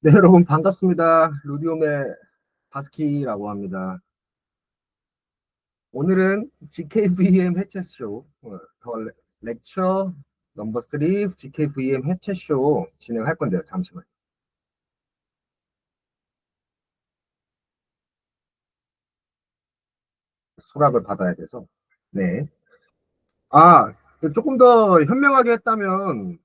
네, 여러분 반갑습니다. 루디움의 바스키라고 합니다. 오늘은 GKVM 해체쇼, 더 렉처 넘버 3 GKVM 해체쇼 진행할 건데요. 잠시만. 수락을 받아야 돼서. 네. 아, 조금 더 현명하게 했다면,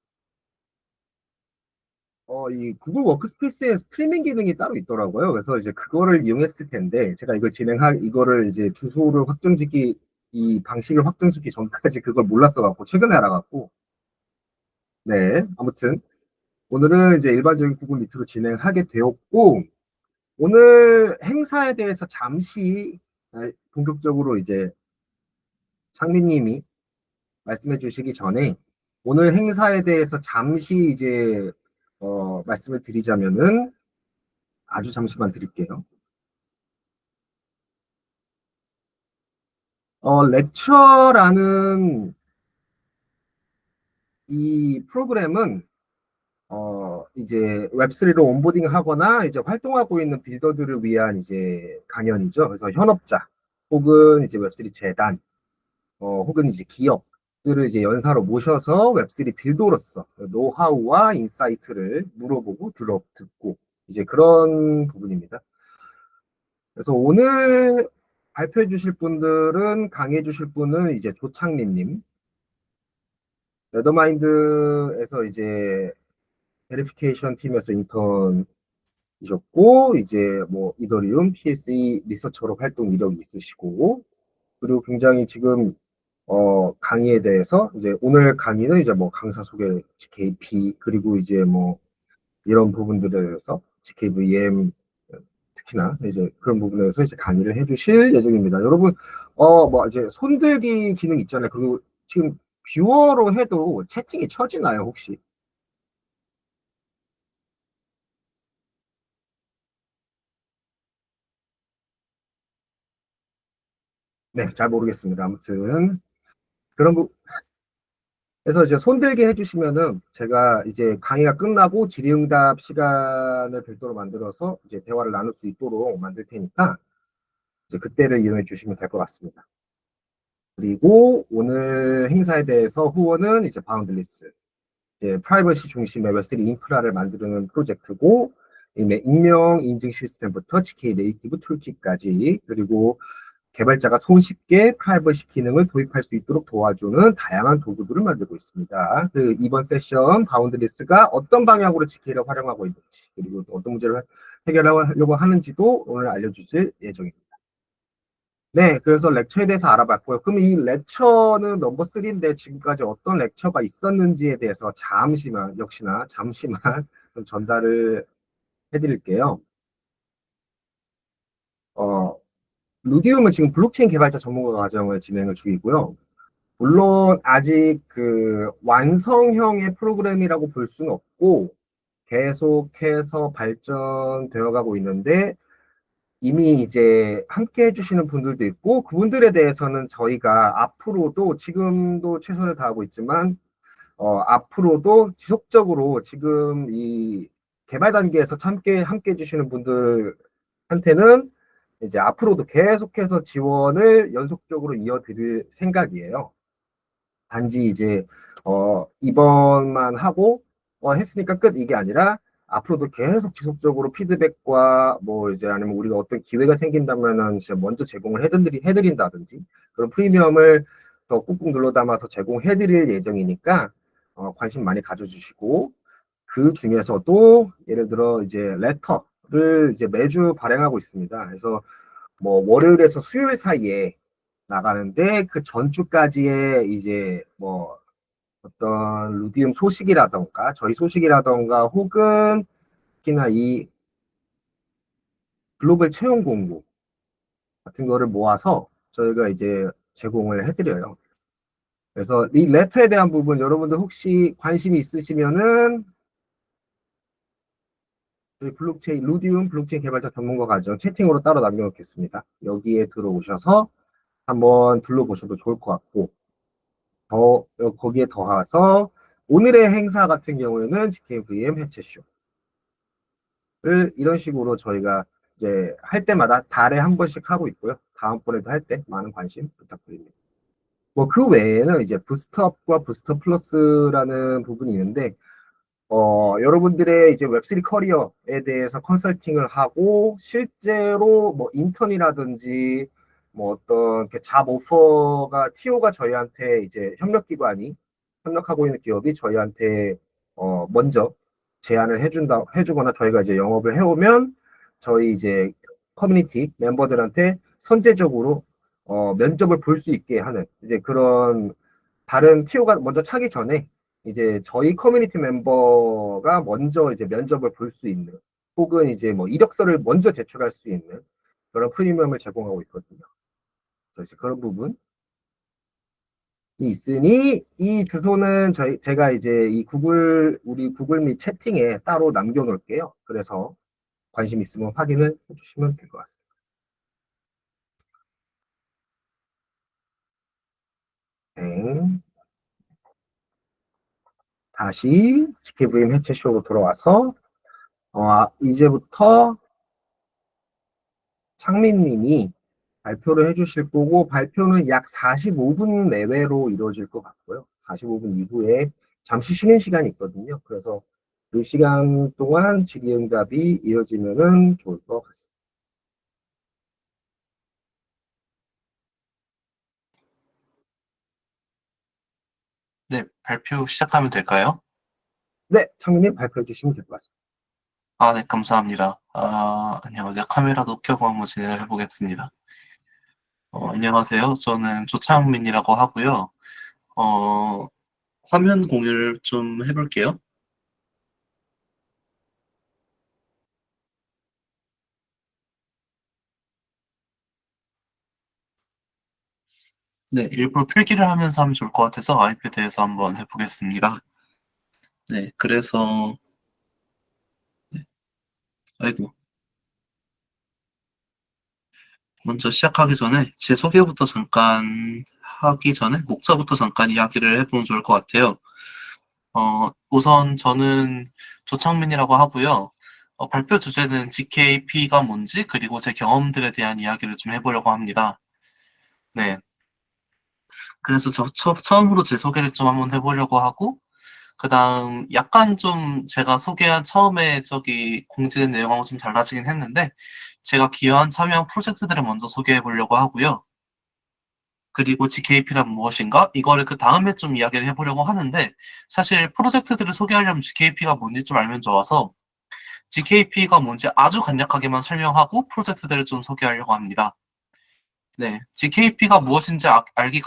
이 구글 워크스페이스에 스트리밍 기능이 따로 있더라고요. 그래서 이제 그거를 이용했을 텐데, 제가 이거를 이제 주소를 이 방식을 확정짓기 전까지 그걸 몰랐어갖고, 최근에 알아갖고, 네. 아무튼, 오늘은 이제 일반적인 구글 미트로 진행하게 되었고, 오늘 행사에 대해서 잠시 본격적으로 이제 상민님이 말씀해 주시기 전에 오늘 행사에 대해서 잠시 이제 말씀을 드리자면은 아주 잠시만 드릴게요. 렉처라는 이 프로그램은 이제 웹3로 온보딩 하거나 이제 활동하고 있는 빌더들을 위한 이제 강연이죠. 그래서 현업자 혹은 이제 웹3 재단, 혹은 이제 기업들을 이제 연사로 모셔서 웹3 빌더로서 노하우와 인사이트를 물어보고 듣고 이제 그런 부분입니다. 그래서 오늘 발표해 주실 분들은 강의해 주실 분은 이제 조창민님, 레더마인드에서 이제 베리피케이션 팀에서 인턴이셨고 이제 뭐 이더리움 PSE 리서처로 활동 이력이 있으시고 그리고 굉장히 지금 강의에 대해서 이제 오늘 강의는 이제 뭐 강사 소개 GKP 그리고 이제 뭐 이런 부분들에 대해서 GKVM 특히나 이제 그런 부분에서 이제 강의를 해주실 예정입니다. 여러분 뭐 이제 손들기 기능 있잖아요. 그리고 지금 뷰어로 해도 채팅이 쳐지나요 혹시? 네, 잘 모르겠습니다. 아무튼 그런 부 그래서 이제 손들게 해주시면은 제가 이제 강의가 끝나고 질의응답 시간을 별도로 만들어서 이제 대화를 나눌 수 있도록 만들 테니까 이제 그때를 이용해 주시면 될 것 같습니다. 그리고 오늘 행사에 대해서 후원은 이제 바운드리스, 이제 프라이버시 중심의 웹3 인프라를 만드는 프로젝트고, 익명 인증 시스템부터 GK 네이티브 툴kit까지, 그리고 개발자가 손쉽게 프라이버시 기능을 도입할 수 있도록 도와주는 다양한 도구들을 만들고 있습니다. 그 이번 세션 바운드리스가 어떤 방향으로 GK를 활용하고 있는지, 그리고 어떤 문제를 해결하려고 하는지도 오늘 알려주실 예정입니다. 네, 그래서 렉처에 대해서 알아봤고요. 그럼 이 렉처는 넘버 3인데 지금까지 어떤 렉처가 있었는지에 대해서 역시나 잠시만 좀 전달을 해드릴게요. 어, 루디움은 지금 블록체인 개발자 전문가 과정을 진행을 중이고요. 물론 아직 그 완성형의 프로그램이라고 볼 수는 없고 계속해서 발전되어 가고 있는데 이미 이제 함께 해주시는 분들도 있고 그분들에 대해서는 저희가 앞으로도 지금도 최선을 다하고 있지만 앞으로도 지속적으로 지금 이 개발 단계에서 함께 해주시는 분들한테는 이제 앞으로도 계속해서 지원을 연속적으로 이어드릴 생각이에요. 단지 이제 이번만 하고 했으니까 끝 이게 아니라 앞으로도 계속 지속적으로 피드백과 뭐 이제 아니면 우리가 어떤 기회가 생긴다면은 진짜 먼저 제공을 해드린다든지 그런 프리미엄을 더 꾹꾹 눌러 담아서 제공해드릴 예정이니까 관심 많이 가져주시고 그 중에서도 예를 들어 이제 레터를 이제 매주 발행하고 있습니다. 그래서 뭐 월요일에서 수요일 사이에 나가는데 그 전주까지의 이제 뭐 어떤 루디움 소식이라던가 저희 소식이라던가 혹은 특히나 이 글로벌 채용 공고 같은 거를 모아서 저희가 이제 제공을 해드려요. 그래서 이 레터에 대한 부분 여러분들 혹시 관심이 있으시면은 저희 루디움 블록체인 개발자 전문가 과정 채팅으로 따로 남겨놓겠습니다. 여기에 들어오셔서 한번 둘러보셔도 좋을 것 같고 거기에 더해서 오늘의 행사 같은 경우에는 GKVM 해체쇼. 이런 식으로 저희가 이제 할 때마다 달에 한 번씩 하고 있고요. 다음번에도 할 때 많은 관심 부탁드립니다. 뭐 그 외에는 이제 부스트업과 부스트 플러스라는 부분이 있는데 여러분들의 이제 웹3 커리어에 대해서 컨설팅을 하고 실제로 뭐 인턴이라든지 뭐 어떤 잡 오퍼가 TO가 저희한테 이제 협력하고 있는 기업이 저희한테 먼저 제안을 해주거나 저희가 이제 영업을 해오면 저희 이제 커뮤니티 멤버들한테 선제적으로 면접을 볼 수 있게 하는 이제 그런 다른 TO가 먼저 차기 전에 이제 저희 커뮤니티 멤버가 먼저 이제 면접을 볼 수 있는 혹은 이제 뭐 이력서를 먼저 제출할 수 있는 그런 프리미엄을 제공하고 있거든요. 그래서 이제 그런 부분이 있으니 이 주소는 제가 이제 우리 구글 및 채팅에 따로 남겨놓을게요. 그래서 관심 있으면 확인을 해주시면 될 것 같습니다. 네. 다시 GKVM 해체쇼로 돌아와서 이제부터 창민님이 발표를 해주실 거고 발표는 약 45분 내외로 이루어질 것 같고요. 45분 이후에 잠시 쉬는 시간이 있거든요. 그래서 그 시간 동안 질의응답이 이어지면 좋을 것 같습니다. 네, 발표 시작하면 될까요? 네, 창민님 발표해 주시면 될 것 같습니다. 네, 감사합니다. 안녕하세요. 카메라도 켜고 한번 진행을 해보겠습니다. 안녕하세요. 저는 조창민이라고 하고요. 어, 화면 공유를 좀 해볼게요. 네, 일부러 필기를 하면서 하면 좋을 것 같아서 아이패드에서 한번 해보겠습니다. 네, 그래서, 네, 아이고, 먼저 시작하기 전에 제 소개부터 잠깐 하기 전에 목차부터 잠깐 이야기를 해보면 좋을 것 같아요. 우선 저는 조창민이라고 하고요. 발표 주제는 GKP가 뭔지 그리고 제 경험들에 대한 이야기를 좀 해보려고 합니다. 네. 그래서 처음으로 제 소개를 좀 한번 해보려고 하고, 그 다음 약간 좀 제가 소개한 처음에 저기 공지된 내용하고 좀 달라지긴 했는데, 제가 기여한 참여한 프로젝트들을 먼저 소개해 보려고 하고요. 그리고 GKP란 무엇인가? 이거를 그 다음에 좀 이야기를 해보려고 하는데, 사실 프로젝트들을 소개하려면 GKP가 뭔지 좀 알면 좋아서, GKP가 뭔지 아주 간략하게만 설명하고 프로젝트들을 좀 소개하려고 합니다. 네, GKP가 무엇인지 알기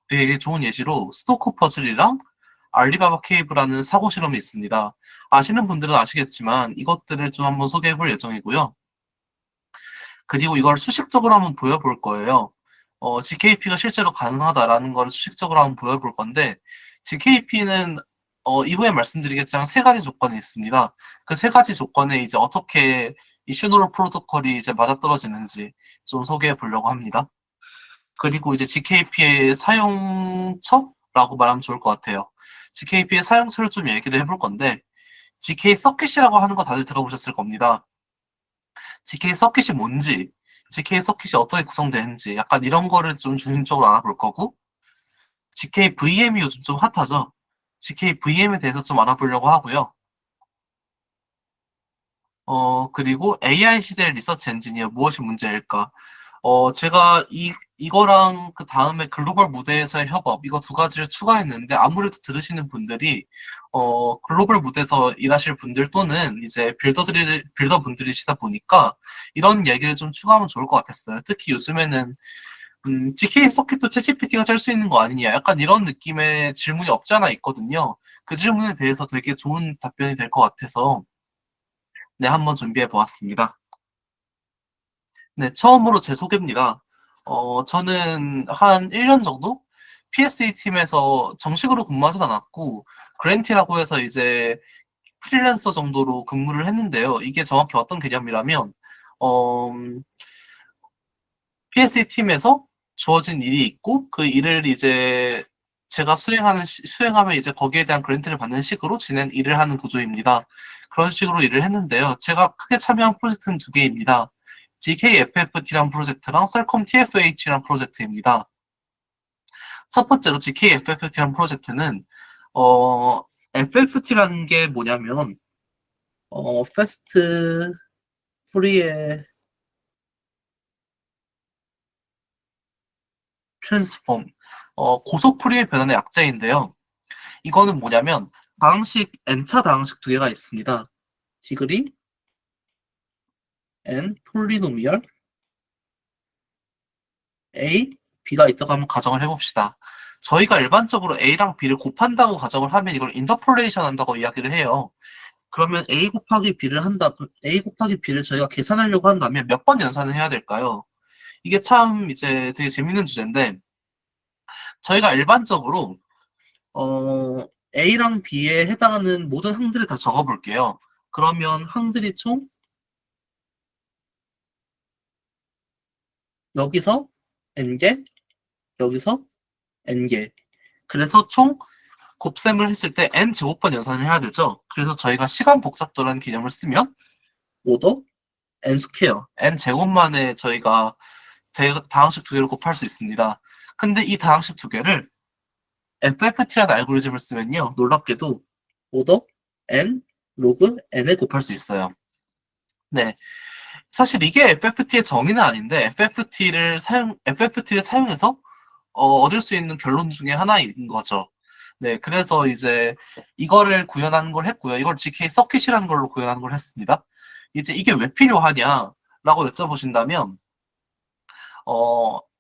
되게 좋은 예시로 스토커 퍼즐이랑 알리바바 케이브라는 사고 실험이 있습니다. 아시는 분들은 아시겠지만 이것들을 좀 한번 소개해 볼 예정이고요. 그리고 이걸 수식적으로 한번 보여볼 거예요. GKP가 실제로 가능하다라는 걸 수식적으로 한번 보여볼 건데, GKP는 이후에 말씀드리겠지만 세 가지 조건이 있습니다. 그 세 가지 조건에 이제 어떻게 이 슈노로 프로토콜이 이제 맞아떨어지는지 좀 소개해 보려고 합니다. 그리고 이제 GKP의 사용처라고 말하면 좋을 것 같아요. GKP의 사용처를 좀 얘기를 해볼 건데, GK 서킷이라고 하는 거 다들 들어보셨을 겁니다. GK 서킷이 뭔지, GK 서킷이 어떻게 구성되는지, 약간 이런 거를 좀 중심적으로 알아볼 거고, GK VM이 요즘 좀 핫하죠? GK VM에 대해서 좀 알아보려고 하고요. 그리고 AI 시대 리서치 엔지니어 무엇이 문제일까? 제가 이거랑 그 다음에 글로벌 무대에서의 협업, 이거 두 가지를 추가했는데, 아무래도 들으시는 분들이, 글로벌 무대에서 일하실 분들 또는 이제 빌더 분들이시다 보니까, 이런 얘기를 좀 추가하면 좋을 것 같았어요. 특히 요즘에는, GK 서킷도 챗GPT가 짤 수 있는 거 아니냐? 약간 이런 느낌의 질문이 없지 않아 있거든요. 그 질문에 대해서 되게 좋은 답변이 될 것 같아서, 네, 한번 준비해 보았습니다. 네, 처음으로 제 소개입니다. 저는 한 1년 정도 PSE 팀에서 정식으로 근무하진 않았고, 그랜티라고 해서 이제 프리랜서 정도로 근무를 했는데요. 이게 정확히 어떤 개념이라면, 어, PSE 팀에서 주어진 일이 있고, 그 일을 이제 제가 수행하면 이제 거기에 대한 그랜트를 받는 식으로 일을 하는 구조입니다. 그런 식으로 일을 했는데요. 제가 크게 참여한 프로젝트는 두 개입니다. GKFFT라는 프로젝트랑 셀컴 TFH라는 프로젝트입니다. 첫 번째로 GKFFT라는 프로젝트는 FFT라는 게 뭐냐면 패스트 프리에 트랜스폼 고속 프리에 변환의 약자인데요. 이거는 뭐냐면 다항식 n차 다항식 두 개가 있습니다. 디그리 n 폴리노미얼 a, b가 있다고 한번 가정을 해봅시다. 저희가 일반적으로 a랑 b를 곱한다고 가정을 하면 이걸 인터폴레이션 한다고 이야기를 해요. 그러면 a 곱하기 b를 저희가 계산하려고 한다면 몇 번 연산을 해야 될까요? 이게 참 이제 되게 재밌는 주제인데 저희가 일반적으로 a랑 b에 해당하는 모든 항들을 다 적어볼게요. 그러면 항들이 총 여기서 n개, 여기서 n개. 그래서 총 곱셈을 했을 때 n 제곱번 연산을 해야 되죠. 그래서 저희가 시간 복잡도라는 개념을 쓰면 오더 n 스퀘어, n 제곱만에 저희가 다항식 두 개를 곱할 수 있습니다. 근데 이 다항식 두 개를 FFT라는 알고리즘을 쓰면요. 놀랍게도 오더 n 로그 n에 곱할 수 있어요. 네. 사실 이게 FFT의 정의는 아닌데 FFT를 사용해서 얻을 수 있는 결론 중에 하나인 거죠. 네, 그래서 이제 이거를 구현하는 걸 했고요. 이걸 GK 서킷이라는 걸로 구현하는 걸 했습니다. 이제 이게 왜 필요하냐라고 여쭤보신다면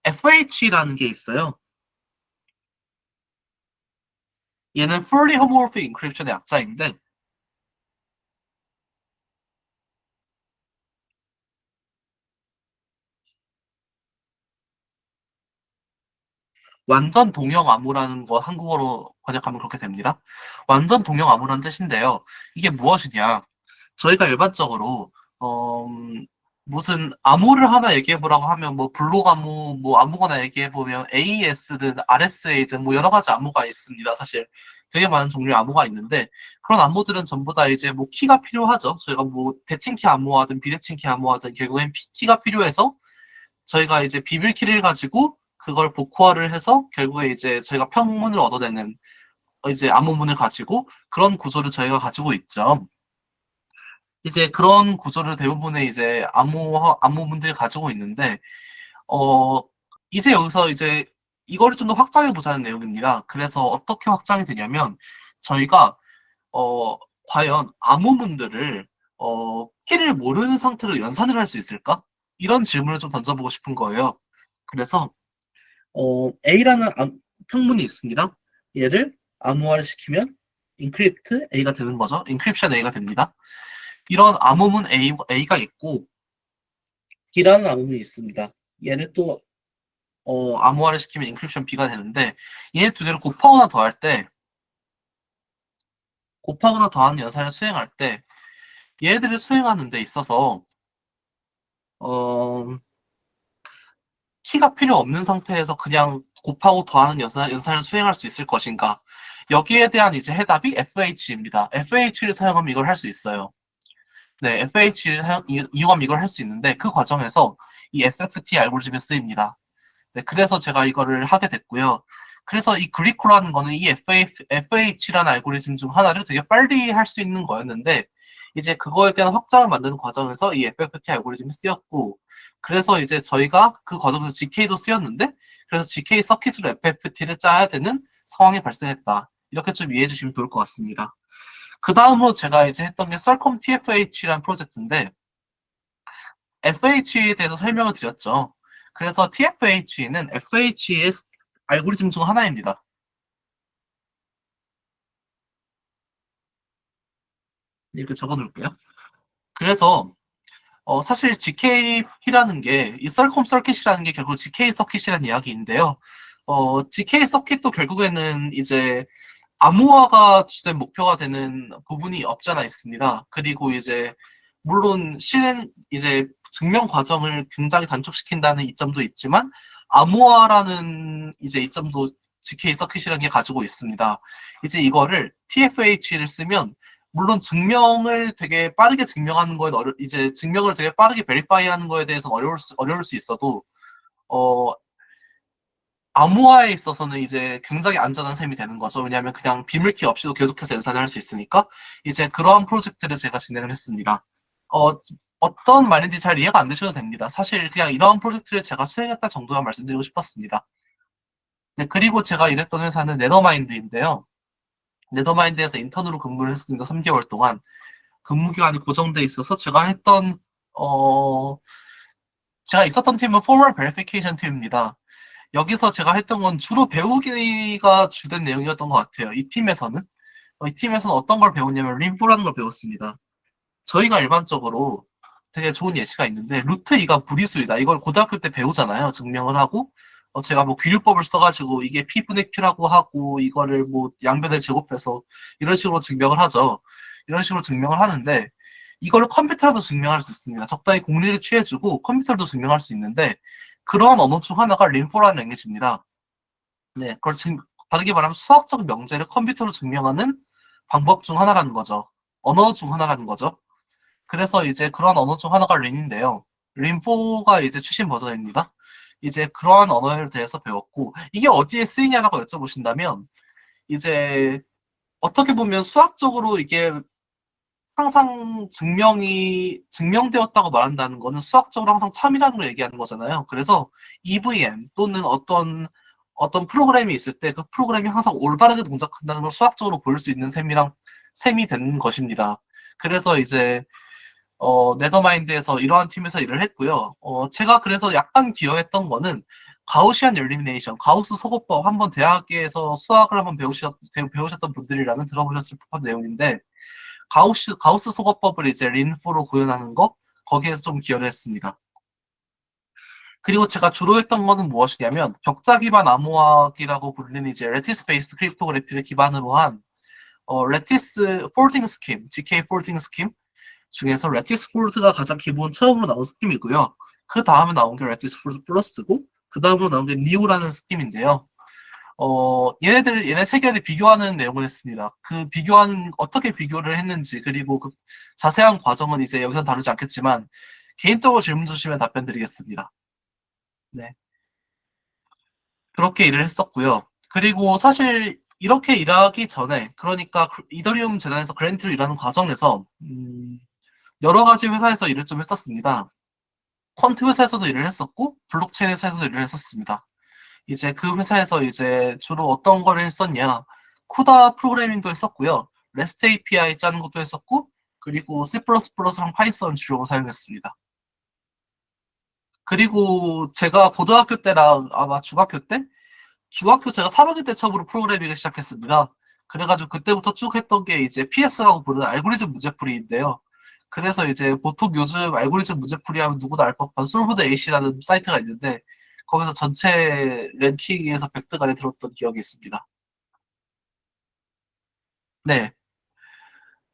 FH라는 게 있어요. 얘는 Fully Homomorphic Encryption의 약자인데 완전 동형 암호라는 거 한국어로 번역하면 그렇게 됩니다. 완전 동형 암호라는 뜻인데요. 이게 무엇이냐? 저희가 일반적으로 무슨 암호를 하나 얘기해 보라고 하면 뭐 블록 암호 뭐 아무거나 얘기해 보면 AES든 RSA든 뭐 여러 가지 암호가 있습니다. 사실 되게 많은 종류의 암호가 있는데 그런 암호들은 전부 다 이제 뭐 키가 필요하죠. 저희가 뭐 대칭키 암호하든 비대칭키 암호하든 결국엔 키가 필요해서 저희가 이제 비밀키를 가지고 그걸 복호화를 해서 결국에 이제 저희가 평문을 얻어내는 이제 암호문을 가지고 그런 구조를 저희가 가지고 있죠. 이제 그런 구조를 대부분의 이제 암호문들이 가지고 있는데, 어, 이제 여기서 이제 이거를 좀 더 확장해 보자는 내용입니다. 그래서 어떻게 확장이 되냐면, 저희가, 어, 과연 암호문들을, 키를 모르는 상태로 연산을 할 수 있을까? 이런 질문을 좀 던져보고 싶은 거예요. 그래서, A라는 평문이 있습니다. 얘를 암호화를 시키면, 인크립트 A가 되는 거죠. 인크립션 A가 됩니다. 이런 암호문 A가 있고 B라는 암호문이 있습니다. 얘를 또 암호화를 시키면 인크립션 B가 되는데 얘 두 개를 곱하거나 더하는 연산을 수행할 때 얘들을 수행하는 데 있어서 어, 키가 필요 없는 상태에서 그냥 곱하고 더하는 연산을 수행할 수 있을 것인가? 여기에 대한 이제 해답이 FH입니다. FH를 사용하면 이걸 할 수 있어요. 네, FH를 이용하면 이걸 할 수 있는데 그 과정에서 이 FFT 알고리즘이 쓰입니다. 네, 그래서 제가 이거를 하게 됐고요. 그래서 이 그리코라는 거는 이 FH라는 알고리즘 중 하나를 되게 빨리 할 수 있는 거였는데 이제 그거에 대한 확장을 만드는 과정에서 이 FFT 알고리즘이 쓰였고 그래서 이제 저희가 그 과정에서 GK도 쓰였는데 그래서 GK 서킷으로 FFT를 짜야 되는 상황이 발생했다. 이렇게 좀 이해해 주시면 좋을 것 같습니다. 그 다음으로 제가 이제 했던 게 썰컴 TFH라는 프로젝트인데 FH에 대해서 설명을 드렸죠. 그래서 TFH는 FH의 알고리즘 중 하나입니다. 이렇게 적어 놓을게요. 그래서 사실 GKP라는 게 이 썰컴 서킷이라는 게 결국 GK 서킷이라는 이야기인데요. GK 서킷도 결국에는 이제 암호화가 주된 목표가 되는 부분이 없지 않아 있습니다. 그리고 이제 물론 이제 증명 과정을 굉장히 단축시킨다는 이점도 있지만 암호화라는 이제 이점도 GK 서킷이라는 게 가지고 있습니다. 이제 이거를 TF-H를 쓰면 물론 증명을 되게 빠르게 증명하는 거에 이제 증명을 되게 빠르게 베리파이하는 거에 대해서 어려울 수 있어도 암호화에 있어서는 이제 굉장히 안전한 셈이 되는 거죠. 왜냐하면 그냥 비밀키 없이도 계속해서 연산을 할 수 있으니까 이제 그러한 프로젝트를 제가 진행을 했습니다. 어떤 말인지 잘 이해가 안 되셔도 됩니다. 사실 그냥 이러한 프로젝트를 제가 수행했다 정도만 말씀드리고 싶었습니다. 네, 그리고 제가 일했던 회사는 네더마인드인데요. 네더마인드에서 인턴으로 근무를 했습니다. 3개월 동안. 근무 기간이 고정돼 있어서 제가 있었던 팀은 포멀 베리피케이션 팀입니다. 여기서 제가 했던 건 주로 배우기가 주된 내용이었던 것 같아요. 이 팀에서는 어떤 걸 배웠냐면 림포라는 걸 배웠습니다. 저희가 일반적으로 되게 좋은 예시가 있는데 루트 2가 무리수이다. 이걸 고등학교 때 배우잖아요. 증명을 하고 제가 뭐 귀류법을 써가지고 이게 P분의 Q라고 하고 이거를 뭐 양변을 제곱해서 이런 식으로 증명을 하죠. 이런 식으로 증명을 하는데 이거를 컴퓨터로도 증명할 수 있습니다. 적당히 공리를 취해주고 컴퓨터로도 증명할 수 있는데 그러한 언어 중 하나가 림포라는 랭귀지입니다. 네, 그걸 지금 다르게 말하면 수학적 명제를 컴퓨터로 증명하는 방법 중 하나라는 거죠. 언어 중 하나라는 거죠. 그래서 이제 그런 언어 중 하나가 린인데요. 린4가 이제 최신 버전입니다. 이제 그러한 언어에 대해서 배웠고 이게 어디에 쓰이냐라고 여쭤보신다면 이제 어떻게 보면 수학적으로 이게 항상 증명되었다고 말한다는 거는 수학적으로 항상 참이라는 걸 얘기하는 거잖아요. 그래서 EVM 또는 어떤 프로그램이 있을 때 그 프로그램이 항상 올바르게 동작한다는 걸 수학적으로 보일 수 있는 셈이 되는 것입니다. 그래서 이제 네더마인드에서 이러한 팀에서 일을 했고요. 제가 그래서 약간 기여했던 거는 가우시안 엘리미네이션, 가우스 소거법 한번 대학에서 수학을 한번 배우셨던 분들이라면 들어보셨을 법한 내용인데 가우스 소거법을 이제 린4로 구현하는 거 거기에서 좀 기여를 했습니다. 그리고 제가 주로 했던 거는 무엇이냐면 격자 기반 암호학이라고 불리는 이제 레티스 베이스드 크립토그래피를 기반으로 한 레티스 폴딩 스킴, GK 폴딩 스킴 중에서 레티스 폴드가 가장 기본 처음으로 나온 스킴이고요. 그 다음에 나온 게 레티스 폴드 플러스고 그 다음으로 나온 게 니오라는 스킴인데요. 얘네 세 개를 비교하는 내용을 했습니다. 그 어떻게 비교를 했는지, 그리고 그 자세한 과정은 이제 여기서 다루지 않겠지만, 개인적으로 질문 주시면 답변 드리겠습니다. 네. 그렇게 일을 했었고요. 그리고 사실 이렇게 일하기 전에, 그러니까 이더리움 재단에서 그랜트를 일하는 과정에서, 여러 가지 회사에서 일을 좀 했었습니다. 퀀트 회사에서도 일을 했었고, 블록체인 회사에서도 일을 했었습니다. 이제 그 회사에서 이제 주로 어떤 거를 했었냐. 쿠다 프로그래밍도 했었고요. REST API 짜는 것도 했었고, 그리고 C++랑 파이썬 주로 사용했습니다. 그리고 제가 고등학교 때랑 아마 중학교 제가 3학년 때 처음으로 프로그래밍을 시작했습니다. 그래가지고 그때부터 쭉 했던 게 이제 PS라고 부르는 알고리즘 문제풀이인데요. 그래서 이제 보통 요즘 알고리즘 문제풀이 하면 누구나 알 법한 솔브드 A라는 사이트가 있는데 거기서 전체 랭킹에서 100등 안에 들었던 기억이 있습니다. 네,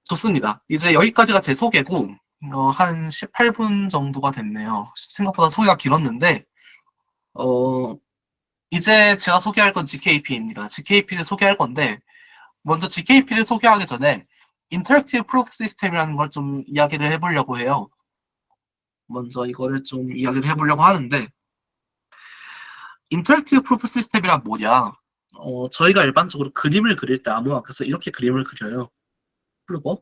좋습니다. 이제 여기까지가 제 소개고 한 18분 정도가 됐네요. 생각보다 소개가 길었는데 이제 제가 소개할 건 GKP입니다. GKP를 소개할 건데 먼저 GKP를 소개하기 전에 인터랙티브 프로프 시스템이라는 걸 좀 이야기를 해보려고 해요. 먼저 이거를 좀 이야기를 해보려고 하는데 인터랙티브 프로프 시스템이란 뭐냐? 저희가 일반적으로 그림을 그릴 때 암호학에서 이렇게 그림을 그려요. 프로버,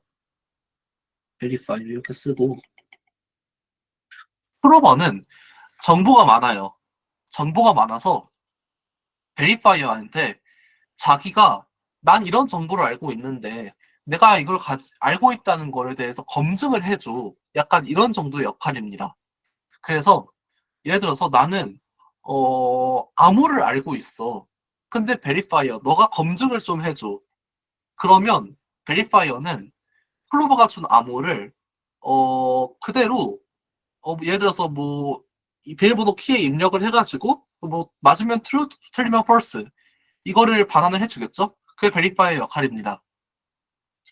베리파이 이렇게 쓰고 프로버는 정보가 많아요. 정보가 많아서 베리파이어한테 자기가 난 이런 정보를 알고 있는데 내가 이걸 알고 있다는 거에 대해서 검증을 해줘. 약간 이런 정도의 역할입니다. 그래서 예를 들어서 나는 암호를 알고 있어. 근데 베리파이어 너가 검증을 좀 해줘. 그러면 베리파이어는 클로버가 준 암호를 그대로 예를 들어서 뭐 이 비밀번호 키에 입력을 해가지고 뭐 맞으면 true, 틀리면 false 이거를 반환을 해주겠죠? 그게 베리파이어 역할입니다.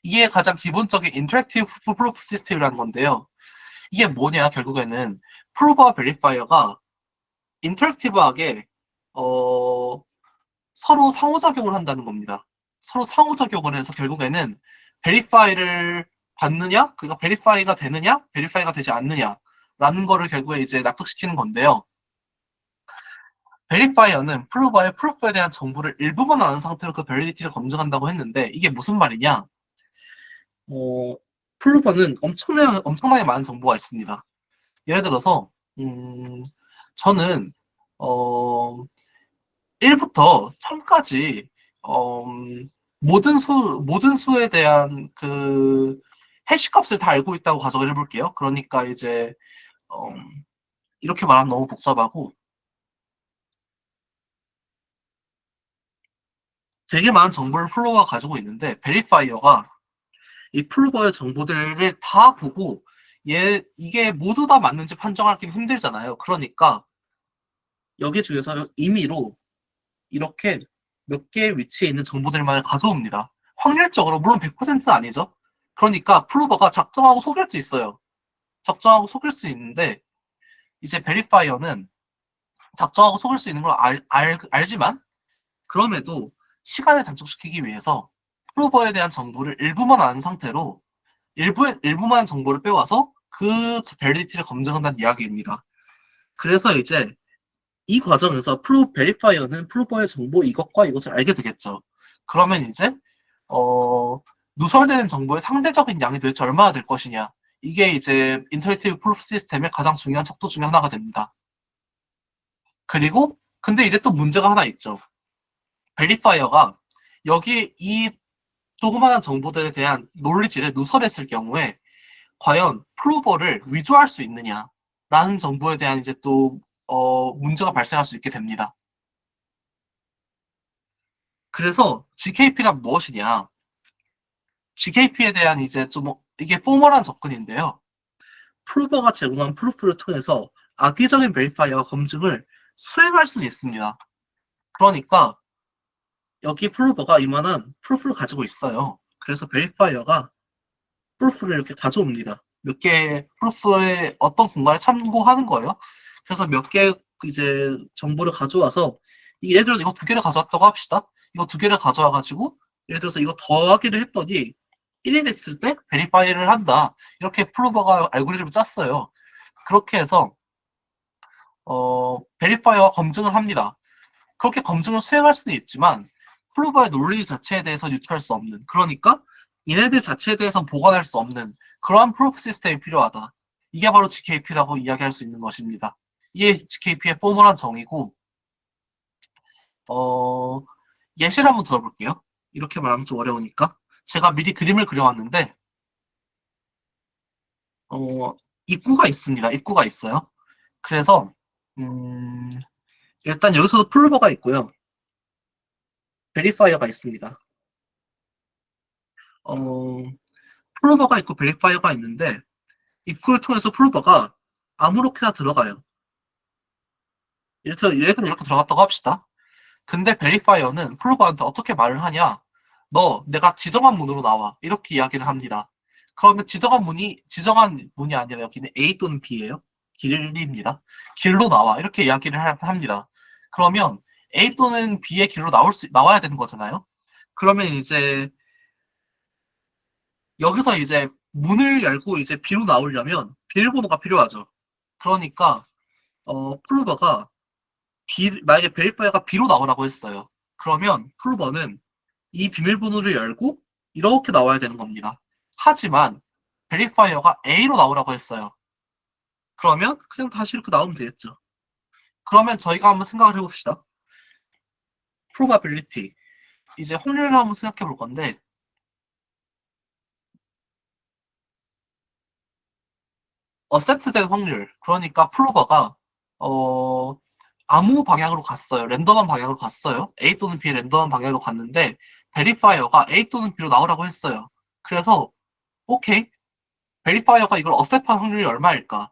이게 가장 기본적인 인터랙티브 프루프 시스템이라는 건데요. 이게 뭐냐 결국에는 프로버와 베리파이어가 인터랙티브하게 서로 상호작용을 한다는 겁니다. 서로 상호작용을 해서 결국에는 베리파이를 받느냐, 그러니까 베리파이가 되느냐, 베리파이가 되지 않느냐라는 거를 결국에 이제 납득시키는 건데요. 베리파이어는 프로버의 프로프에 대한 정보를 일부만 아는 상태로 그 밸리디티를 검증한다고 했는데 이게 무슨 말이냐? 어, 프로버는 엄청나게 많은 정보가 있습니다. 예를 들어서 저는 어, 1부터 1000까지 모든 수에 대한 그 해시 값을 다 알고 있다고 가정을 해볼게요. 그러니까 이제 이렇게 말하면 너무 복잡하고 되게 많은 정보를 플로어가 가지고 있는데 베리파이어가 이 플로버의 정보들을 다 보고 이게 모두 다 맞는지 판정하기 힘들잖아요. 그러니까 여기 중에서 임의로 이렇게 몇 개의 위치에 있는 정보들만 가져옵니다. 확률적으로 물론 100%는 아니죠. 그러니까 플로버가 작정하고 속일 수 있어요. 작정하고 속일 수 있는데 이제 베리파이어는 작정하고 속일 수 있는 걸 알지만 그럼에도 시간을 단축시키기 위해서 프로버에 대한 정보를 일부만 아는 상태로 일부만 정보를 빼와서 그 밸리티를 검증한다는 이야기입니다. 그래서 이제 이 과정에서 베리파이어는 프로버의 정보 이것과 이것을 알게 되겠죠. 그러면 이제 누설되는 정보의 상대적인 양이 도대체 얼마나 될 것이냐. 이게 이제 인터랙티브 프루프 시스템의 가장 중요한 척도 중에 하나가 됩니다. 그리고 근데 이제 또 문제가 하나 있죠. 베리파이어가 여기 이 조그마한 정보들에 대한 논리지를 누설했을 경우에 과연 프로버를 위조할 수 있느냐라는 정보에 대한 이제 또 문제가 발생할 수 있게 됩니다. 그래서 GKP란 무엇이냐? GKP에 대한 이제 좀 이게 포멀한 접근인데요. 프로버가 제공한 프루프를 통해서 악의적인 베리파이어 검증을 수행할 수는 있습니다. 그러니까 여기 프로버가 이만한 프루프를 가지고 있어요. 그래서 베리파이어가 프루프를 이렇게 가져옵니다. 몇 개의 프루프의 어떤 공간을 참고하는 거예요. 그래서 몇 개 이제 정보를 가져와서 예를 들어서 이거 두 개를 가져왔다고 합시다. 이거 두 개를 가져와가지고 예를 들어서 이거 더하기를 했더니 1이 됐을 때 베리파이를 한다. 이렇게 프로버가 알고리즘을 짰어요. 그렇게 해서 베리파이어가 검증을 합니다. 그렇게 검증을 수행할 수는 있지만 프로버의 논리 자체에 대해서 유추할 수 없는, 그러니까 얘네들 자체에 대해서 보관할 수 없는 그러한 프로프 시스템이 필요하다. 이게 바로 GKP라고 이야기할 수 있는 것입니다. 이게 GKP의 포멀한 정의고 예시를 한번 들어볼게요. 이렇게 말하면 좀 어려우니까 제가 미리 그림을 그려왔는데 입구가 있습니다. 입구가 있어요. 그래서 일단 여기서도 프로버가 있고요. 베리파이어가 있습니다. 프로버가 있고 베리파이어가 있는데 입구를 통해서 프로버가 아무렇게나 들어가요. 예를 들어 이렇게 들어갔다고 합시다. 근데 베리파이어는 프로버한테 어떻게 말을 하냐? 너 내가 지정한 문으로 나와. 이렇게 이야기를 합니다. 그러면 지정한 문이 아니라 여기는 A 또는 B예요. 길입니다. 길로 나와. 이렇게 이야기를 합니다. 그러면 A 또는 B의 길로 나와야 되는 거잖아요. 그러면 이제 여기서 이제 문을 열고 이제 B로 나오려면 비밀번호가 필요하죠. 그러니까 프로버가 만약에 베리파이어가 B로 나오라고 했어요. 그러면 프로버는 이 비밀번호를 열고 이렇게 나와야 되는 겁니다. 하지만 베리파이어가 A로 나오라고 했어요. 그러면 그냥 다시 이렇게 나오면 되겠죠. 그러면 저희가 한번 생각을 해봅시다. probability. 이제 확률을 한번 생각해 볼 건데 어세트된 확률. 그러니까 프로버가 아무 방향으로 갔어요. 랜덤한 방향으로 갔어요. A 또는 B의 랜덤한 방향으로 갔는데 베리파이어가 A 또는 B로 나오라고 했어요. 그래서 오케이. 베리파이어가 이걸 어셉한 확률이 얼마일까?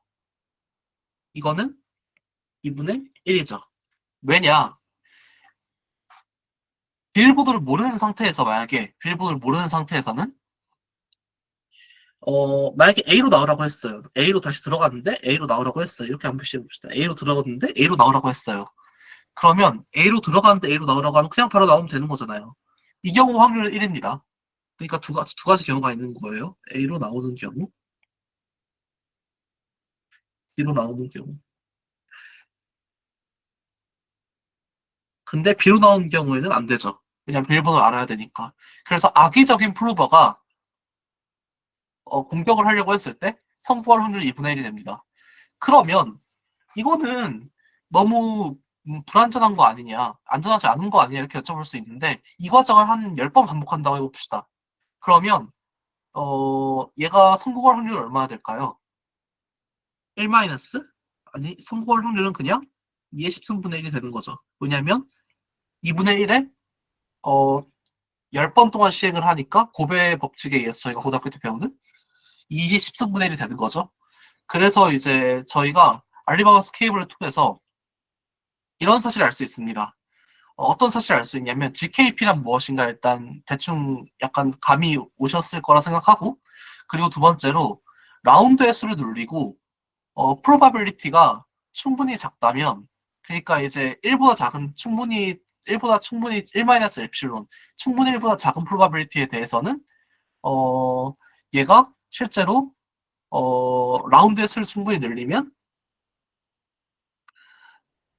이거는 2분의 1이죠. 왜냐? 비밀번호를 모르는 상태에서 만약에 비밀번호를 모르는 상태에서는 만약에 A로 나오라고 했어요. A로 다시 들어갔는데 A로 나오라고 했어요. 이렇게 한번 표시해 봅시다. A로 들어갔는데 A로 나오라고 했어요. 그러면 A로 들어가는데 A로 나오라고 하면 그냥 바로 나오면 되는 거잖아요. 이 경우 확률은 1입니다. 그러니까 두 가지 경우가 있는 거예요. A로 나오는 경우, B로 나오는 경우. 근데 B로 나오는 경우에는 안 되죠. 왜냐면 비밀번호를 알아야 되니까. 그래서 악의적인 프로버가 공격을 하려고 했을 때 성공할 확률이 2분의 1이 됩니다. 그러면 이거는 너무 불안전한 거 아니냐, 안전하지 않은 거 아니냐 이렇게 여쭤볼 수 있는데 이 과정을 한 10번 반복한다고 해봅시다. 그러면 얘가 성공할 확률은 얼마나 될까요? 1 마이너스? 아니, 성공할 확률은 그냥 2의 10승분의 1이 되는 거죠. 왜냐면 2분의 1에 10번 동안 시행을 하니까 고배 법칙에 의해서 저희가 고등학교 때 배우는 2의 10승분의 1이 되는 거죠. 그래서 이제 저희가 알리바바 스케이블을 통해서 이런 사실을 알 수 있습니다. 어떤 사실을 알 수 있냐면 GKP란 무엇인가 일단 대충 약간 감이 오셨을 거라 생각하고, 그리고 두 번째로 라운드의 수를 늘리고 프로바빌리티가 충분히 작다면, 그러니까 이제 1보다 작은 충분히 1 엡실론 충분히 1보다 작은 프로바빌리티에 대해서는 얘가 실제로 라운드의 수를 충분히 늘리면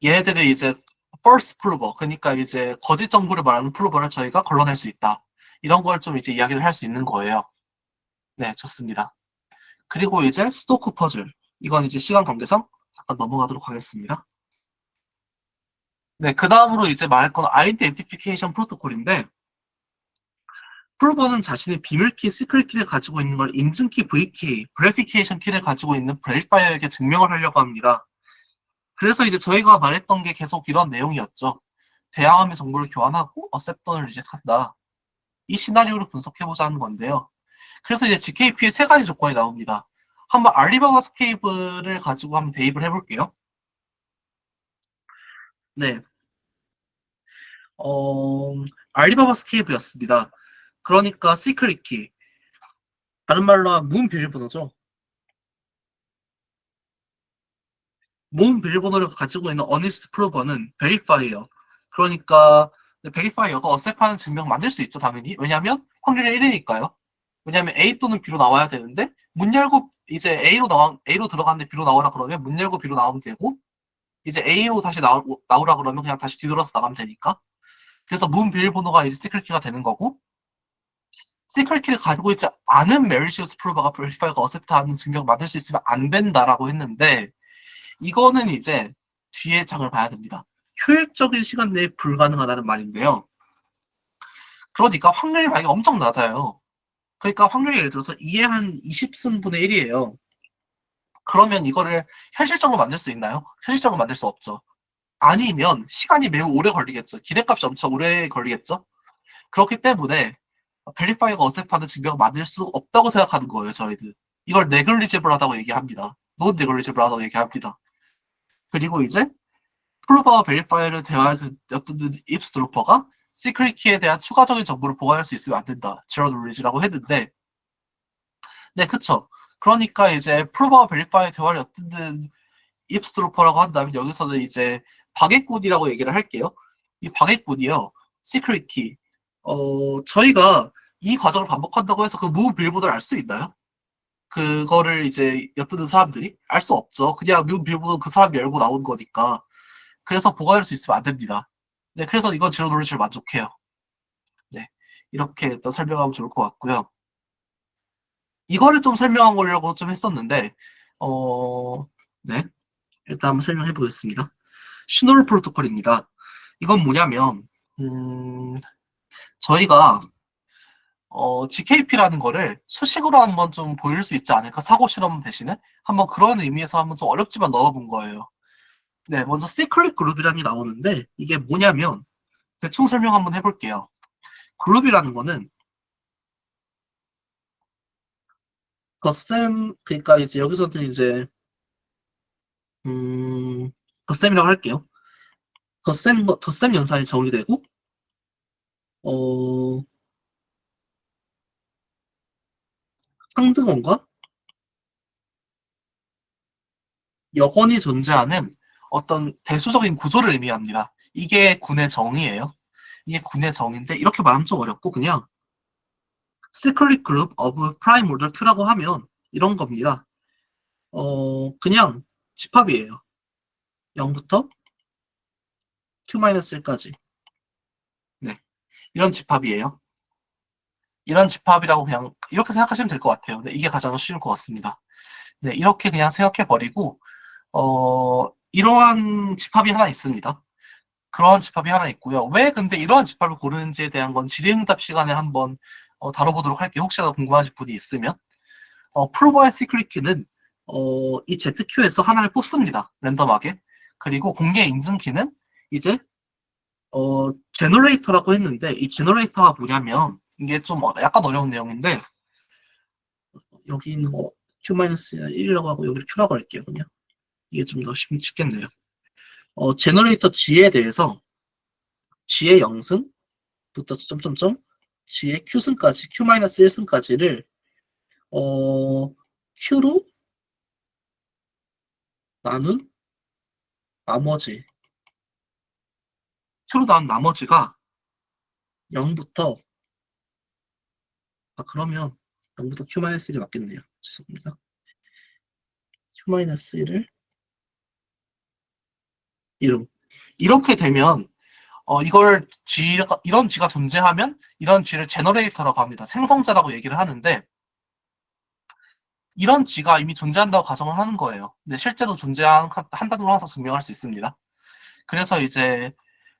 얘네들을 이제 false prover, 그러니까 이제 거짓 정보를 말하는 프로버를 저희가 걸러낼 수 있다. 이런 걸 좀 이제 이야기를 할 수 있는 거예요. 네, 좋습니다. 그리고 이제 스토크 퍼즐. 이건 이제 시간 관계상 잠깐 넘어가도록 하겠습니다. 네, 그 다음으로 이제 말할 건 아이덴티피케이션 프로토콜인데, 프로버는 자신의 비밀키, 시크릿 키를 가지고 있는 걸 인증키 VK, 브레피케이션 키를 가지고 있는 브레이파이어에게 증명을 하려고 합니다. 그래서 이제 저희가 말했던 게 계속 이런 내용이었죠. 대항함의 정보를 교환하고 어셉턴을 리젝한다. 이 시나리오를 분석해보자 하는 건데요. 그래서 이제 GKP의 세 가지 조건이 나옵니다. 한번 알리바바 스케이블을 가지고 한번 대입을 해볼게요. 네, 알리바바 스케이블이었습니다. 그러니까 시크릿 키, 다른 말로 하면 문 비밀번호죠. 문 비밀번호를 가지고 있는 어니스트 프로버는 베리파이어. 그러니까 베리파이어가 어셉하는 증명 만들 수 있죠, 당연히. 왜냐하면 확률이 1이니까요. 왜냐하면 A 또는 B로 나와야 되는데 문 열고 이제 A로 들어갔는데 B로 나오라 그러면 문 열고 B로 나오면 되고, 이제 A로 다시 나오라 그러면 그냥 다시 뒤돌아서 나가면 되니까. 그래서 문 비밀번호가 이제 시크릿 키가 되는 거고, 시크릿 키를 가지고 있지 않은 메리시우스 프로버가 베리파이어가 어셉트하는 증명을 만들 수 있으면 안 된다라고 했는데, 이거는 이제 뒤에 장을 봐야 됩니다. 효율적인 시간 내에 불가능하다는 말인데요. 그러니까 확률이 만약에 엄청 낮아요. 그러니까 확률이 예를 들어서 2의 한 20승분의 1이에요. 그러면 이거를 현실적으로 만들 수 있나요? 현실적으로 만들 수 없죠. 아니면 시간이 매우 오래 걸리겠죠. 기대값이 엄청 오래 걸리겠죠. 그렇기 때문에 베리파이어가 어셉하는 증명을 만들 수 없다고 생각하는 거예요, 저희들. 이걸 네글리지블하다고 얘기합니다. 논 네글리지블하다고 얘기합니다. 그리고 이제 프로버와 베리파이어를 대화해서 엿듣는 입스트로퍼가 시크릿 키에 대한 추가적인 정보를 보관할 수 있으면 안 된다. 제로 놀리지라고 했는데, 네, 그쵸. 그러니까 이제 프로버와 베리파이어 대화를 엿듣는 입스트로퍼라고 한다면 여기서는 이제 박애꾼이라고 얘기를 할게요. 이 박애꾼이요, 시크릿 키. 저희가 이 과정을 반복한다고 해서 그 무브 빌보드를 알 수 있나요? 그거를 이제 엿듣는 사람들이 알 수 없죠. 그냥 무브 빌보드 그 사람이 열고 나온 거니까. 그래서 보관할 수 있으면 안 됩니다. 네, 그래서 이건 제로 노리지를 만족해요. 네, 이렇게 일단 설명하면 좋을 것 같고요. 이거를 좀 설명하려고 좀 했었는데, 네, 일단 한번 설명해 보겠습니다. 시노를 프로토콜입니다. 이건 뭐냐면, 저희가 GKP라는 거를 수식으로 한번 좀 보일 수 있지 않을까? 사고 실험 대신에 한번 그런 의미에서 한번 좀 어렵지만 넣어본 거예요. 네, 먼저 시크릿 그룹이라는 게 나오는데 이게 뭐냐면 대충 설명 한번 해볼게요. 그룹이라는 거는 덧셈, 그러니까 이제 여기서는 이제 덧셈이라고 할게요. 덧셈 연산이 정의되고 어, 항등원과 여건이 존재하는 어떤 대수적인 구조를 의미합니다. 이게 군의 정의예요. 이게 군의 정의인데 이렇게 말하면 좀 어렵고 그냥 secret group of prime order Q라고 하면 이런 겁니다. 그냥 집합이에요. 0부터 Q-1까지. 네. 이런 집합이에요. 이런 집합이라고 그냥 이렇게 생각하시면 될 것 같아요. 네, 이게 가장 쉬울 것 같습니다. 네, 이렇게 그냥 생각해 버리고 이러한 집합이 하나 있습니다. 그러한 집합이 하나 있고요. 왜 근데 이러한 집합을 고르는지에 대한 건 질의응답 시간에 한번 다뤄보도록 할게요. 혹시라도 궁금하신 분이 있으면. 프로버의 시크릿 키는 이 ZQ에서 하나를 뽑습니다. 랜덤하게. 그리고 공개 인증 키는 이제 제너레이터라고 했는데 이 제너레이터가 뭐냐면 이게 좀 약간 어려운 내용인데 여기는 Q-1이라고 하고 여기를 Q라고 할게요. 그냥 이게 좀 더 쉽겠네요. 제너레이터 G에 대해서 G의 0승부터 점점점 G의 Q승까지 Q-1승까지를 Q로 나눈 나머지 Q로 나눈 나머지가 0부터 그러면 0부터 Q-1이 맞겠네요. 죄송합니다. Q-1을 1로 이렇게 되면 이걸 이런 G가 존재하면 이런 G를 제너레이터라고 합니다. 생성자라고 얘기를 하는데 이런 G가 이미 존재한다고 가정을 하는 거예요. 근데 실제로 존재한다고 항상 증명할 수 있습니다. 그래서 이제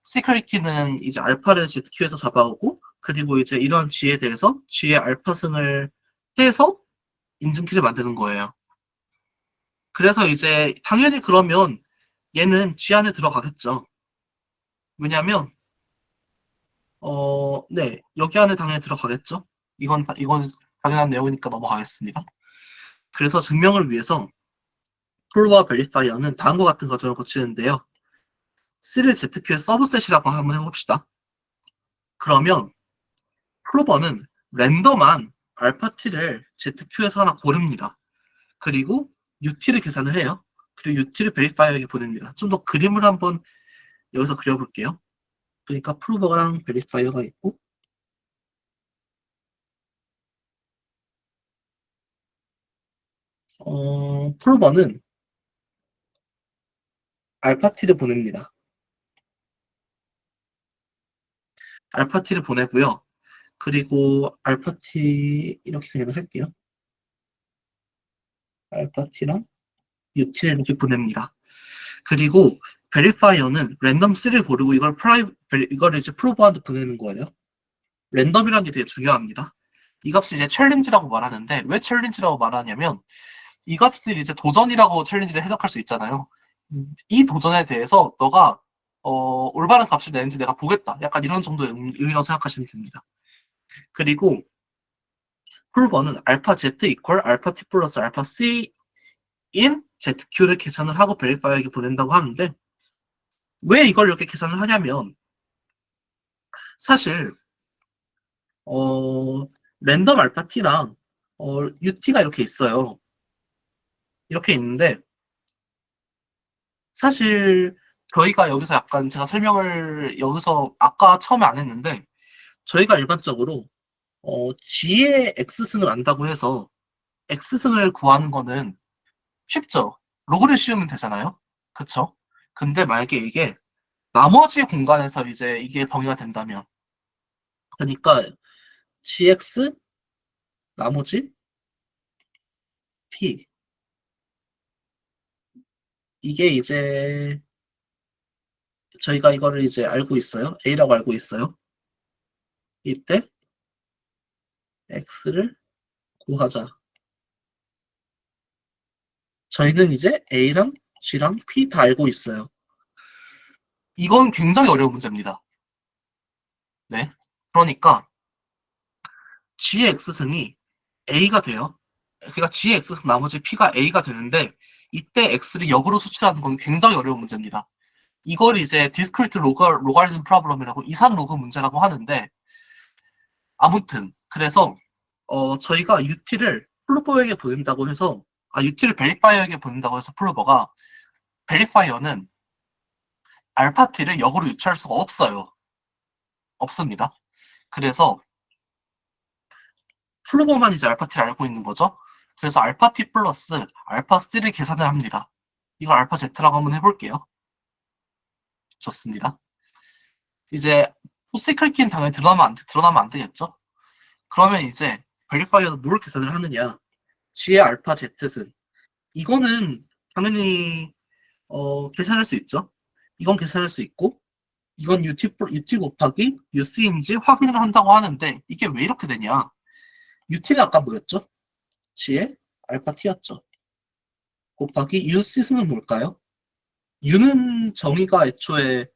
시크릿 키는 이제 알파를 ZQ에서 잡아오고 그리고 이제 이런 G에 대해서 G의 알파승을 해서 인증키를 만드는 거예요. 그래서 이제 당연히 그러면 얘는 G 안에 들어가겠죠. 왜냐면 네, 여기 안에 당연히 들어가겠죠. 이건 당연한 내용이니까 넘어가겠습니다. 그래서 증명을 위해서 프로와 베리파이어는 다음과 같은 과정을 거치는데요. C를 ZQ의 서브셋이라고 한번 해봅시다. 그러면 프로버는 랜덤한 알파 t를 ZQ에서 하나 고릅니다. 그리고 UT를 계산을 해요. 그리고 UT를 베리파이어에게 보냅니다. 좀 더 그림을 한번 여기서 그려볼게요. 그러니까 프로버랑 베리파이어가 있고 프로버는 알파 t를 보냅니다. 알파 t를 보내고요. 그리고 알파 t 이렇게 그냥 할게요. 알파 t랑 UT를 이렇게 보냅니다. 그리고 베리파이어는 랜덤 3를 고르고 이걸 이제 프로버한테 보내는 거예요. 랜덤이라는 게 되게 중요합니다. 이 값을 이제 챌린지라고 말하는데 왜 챌린지라고 말하냐면 이 값을 이제 도전이라고 챌린지를 해석할 수 있잖아요. 이 도전에 대해서 너가 올바른 값을 내는지 내가 보겠다. 약간 이런 정도의 의미라고 생각하시면 됩니다. 그리고 풀버는 알파 z 이퀄 알파 t 플러스 알파 c 인 zq를 계산을 하고 베리파이어에게 보낸다고 하는데 왜 이걸 이렇게 계산을 하냐면 사실 랜덤 알파 t랑 ut가 이렇게 있어요. 이렇게 있는데 사실 저희가 여기서 약간 제가 설명을 여기서 아까 처음에 안 했는데 저희가 일반적으로 G의 X승을 안다고 해서 X승을 구하는 거는 쉽죠. 로그를 씌우면 되잖아요. 그쵸? 근데 만약에 이게 나머지 공간에서 이제 이게 정의가 된다면 그러니까 GX 나머지 P 이게 이제 저희가 이거를 이제 알고 있어요. A라고 알고 있어요. 이때 X를 구하자. 저희는 이제 A랑 G랑 P 다 알고 있어요. 이건 굉장히 어려운 문제입니다. 네. 그러니까 G의 X승이 A가 돼요. 그러니까 G의 X승 나머지 P가 A가 되는데 이때 X를 역으로 수출하는 건 굉장히 어려운 문제입니다. 이걸 이제 디스크리트 로가리즘 프로블럼이라고 이산 로그 문제라고 하는데 아무튼 그래서 저희가 UT를 플로버에게 보낸다고 해서 UT를 베리파이어에게 보낸다고 해서 플로버가 베리파이어는 알파티를 역으로 유추할 수가 없어요. 없습니다. 그래서 플로버만 이제 알파티를 알고 있는 거죠. 그래서 알파티 플러스 알파 3를 계산을 합니다. 이걸 알파 Z라고 한번 해볼게요. 좋습니다. 이제 시크릿 키는 당연히 드러나면 안 되겠죠? 그러면 이제 베리파이어는 뭘 계산을 하느냐? G의 알파 Z는 이거는 당연히 계산할 수 있죠. 이건 계산할 수 있고 이건 UT 곱하기 UC인지 확인을 한다고 하는데 이게 왜 이렇게 되냐? UT가 아까 뭐였죠? G의 알파 T였죠. 곱하기 UC승은 뭘까요? U는 정의가 애초에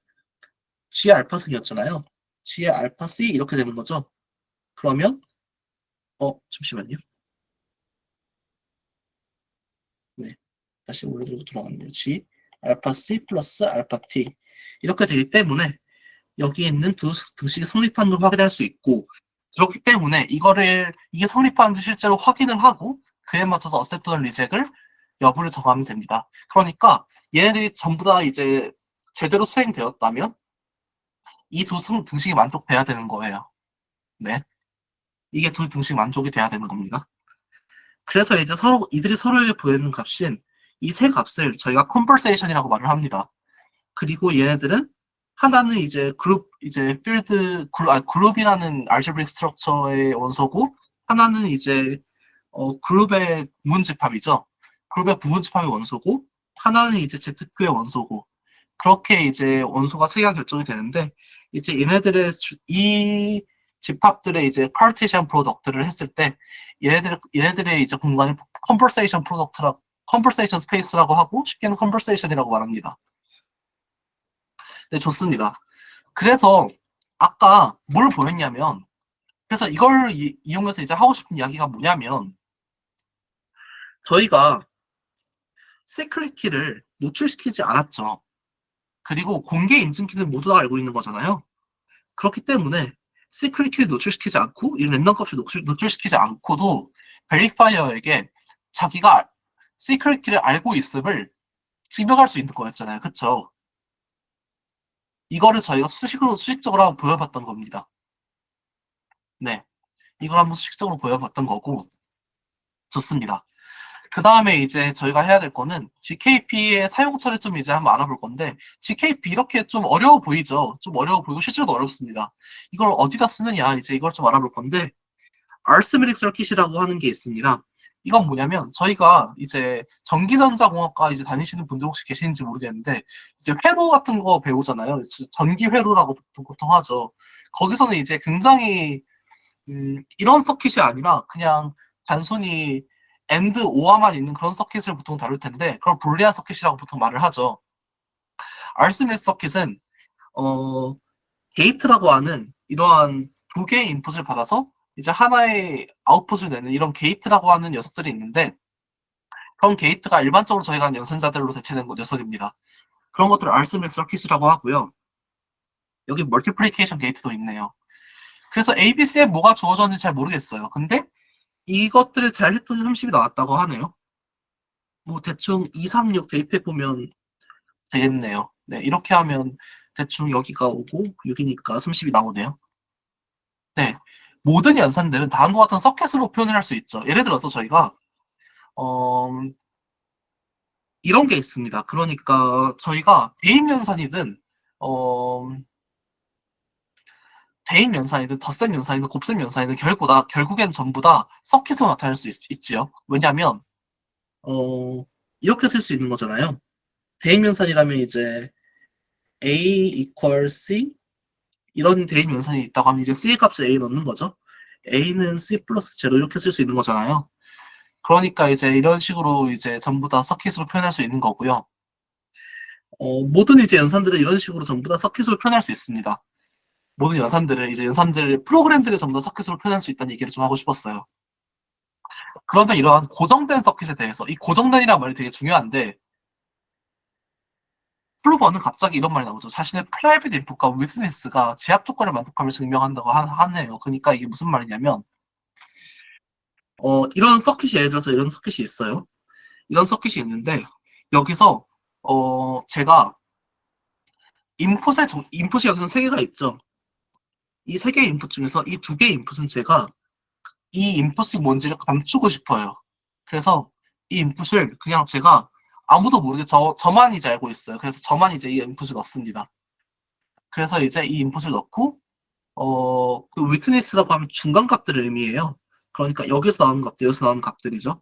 G의 알파승이었잖아요. G의 알파 C 이렇게 되는 거죠. 그러면 잠시만요. 네, 다시 원래대로 돌아갔네요. G 알파 C 플러스 알파 T 이렇게 되기 때문에 여기에 있는 두 등식이 성립하는 걸 확인할 수 있고 그렇기 때문에 이게 성립하는지 실제로 확인을 하고 그에 맞춰서 어셉터널 리젝을 여부를 정하면 됩니다. 그러니까 얘네들이 전부 다 이제 제대로 수행되었다면 이 두 등식이 만족돼야 되는 거예요. 네, 이게 두 등식 만족이 돼야 되는 겁니다. 그래서 이제 이들이 서로에게 보내는 값인 이 세 값을 저희가 컨버세이션이라고 말을 합니다. 그리고 얘네들은 하나는 이제 그룹이라는 알제브릭 스트럭처의 원소고 하나는 이제 그룹의 부분집합이죠. 그룹의 부분집합의 원소고 하나는 이제 ZQ의 원소고 그렇게 이제 원소가 세 개가 결정이 되는데 이제 이 집합들의 이제 카르테시안 프로덕트를 했을 때 얘네들의 이제 공간을 컨버세이션 스페이스라고 하고 쉽게는 컨버세이션이라고 말합니다. 네, 좋습니다. 그래서 아까 뭘 보였냐면 그래서 이걸 이용해서 이제 하고 싶은 이야기가 뭐냐면 저희가 시크릿 키를 노출시키지 않았죠. 그리고 공개 인증키는 모두 다 알고 있는 거잖아요. 그렇기 때문에 시크릿 키를 노출시키지 않고 이 랜덤 값을 노출시키지 않고도 베리파이어에게 자기가 시크릿 키를 알고 있음을 증명할 수 있는 거였잖아요. 그쵸? 이거를 저희가 수식적으로 한번 보여봤던 겁니다. 네. 이걸 한번 수식적으로 보여봤던 거고 좋습니다. 그 다음에 이제 저희가 해야 될 거는 GKP의 사용처를 좀 이제 한번 알아볼 건데 GKP 이렇게 좀 어려워 보이죠? 좀 어려워 보이고 실제로도 어렵습니다. 이걸 어디다 쓰느냐 이제 이걸 좀 알아볼 건데 arithmetic circuit이라고 하는 게 있습니다. 이건 뭐냐면 저희가 이제 전기전자공학과 이제 다니시는 분들 혹시 계시는지 모르겠는데 이제 회로 같은 거 배우잖아요. 전기 회로라고 보통 하죠. 거기서는 이제 굉장히 이런 서킷이 아니라 그냥 단순히 AND OR만 있는 그런 서킷을 보통 다룰 텐데 그걸 불리한 서킷이라고 보통 말을 하죠. arithmetic 서킷은 게이트라고 하는 이러한 두 개의 인풋을 받아서 이제 하나의 아웃풋을 내는 이런 게이트라고 하는 녀석들이 있는데 그런 게이트가 일반적으로 저희가 하는 연산자들로 대체되는 녀석입니다. 그런 것들을 arithmetic 서킷이라고 하고요. 여기 멀티플리케이션 게이트도 있네요. 그래서 ABC에 뭐가 주어졌는지 잘 모르겠어요. 근데 이것들을 잘 했더니 30이 나왔다고 하네요. 뭐 대충 2, 3, 6 대입해보면 되겠네요. 네, 이렇게 하면 대충 여기가 오고 6이니까 30이 나오네요. 네, 모든 연산들은 다음과 같은 서킷으로 표현을 할 수 있죠. 예를 들어서 저희가 이런 게 있습니다. 그러니까 저희가 대인 연산이든 덧셈 연산이든 곱셈 연산이든 결국엔 전부 다 서킷으로 나타낼 수 있지요. 왜냐하면 이렇게 쓸 수 있는 거잖아요. 대인 연산이라면 이제 A equal C 이런 대인 연산이 있다고 하면 이제 C 값을 A 넣는 거죠. A는 C 플러스 제로 이렇게 쓸 수 있는 거잖아요. 그러니까 이제 이런 식으로 이제 전부 다 서킷으로 표현할 수 있는 거고요. 모든 이제 연산들을 이런 식으로 전부 다 서킷으로 표현할 수 있습니다. 모든 연산들 프로그램들을 전부 다 서킷으로 표현할 수 있다는 얘기를 좀 하고 싶었어요. 그러면 이러한 고정된 서킷에 대해서 이 고정된이라는 말이 되게 중요한데 플루버는 갑자기 이런 말이 나오죠. 자신의 프라이빗 인풋과 위트니스가 제약 조건을 만족함을 증명한다고 하네요. 그러니까 이게 무슨 말이냐면 이런 서킷이 예를 들어서 이런 서킷이 있어요. 이런 서킷이 있는데 여기서 제가 인풋이 여기서 세 개가 있죠. 이 세 개의 인풋 중에서 이 두 개의 인풋은 제가 이 인풋이 뭔지를 감추고 싶어요. 그래서 이 인풋을 그냥 제가 아무도 모르게 저만 이제 알고 있어요. 그래서 저만 이제 이 인풋을 넣습니다. 그래서 이제 이 인풋을 넣고 그 위트니스라고 하면 중간 값들을 의미해요. 그러니까 여기서 나오는 값들, 여기서 나오는 값들이죠.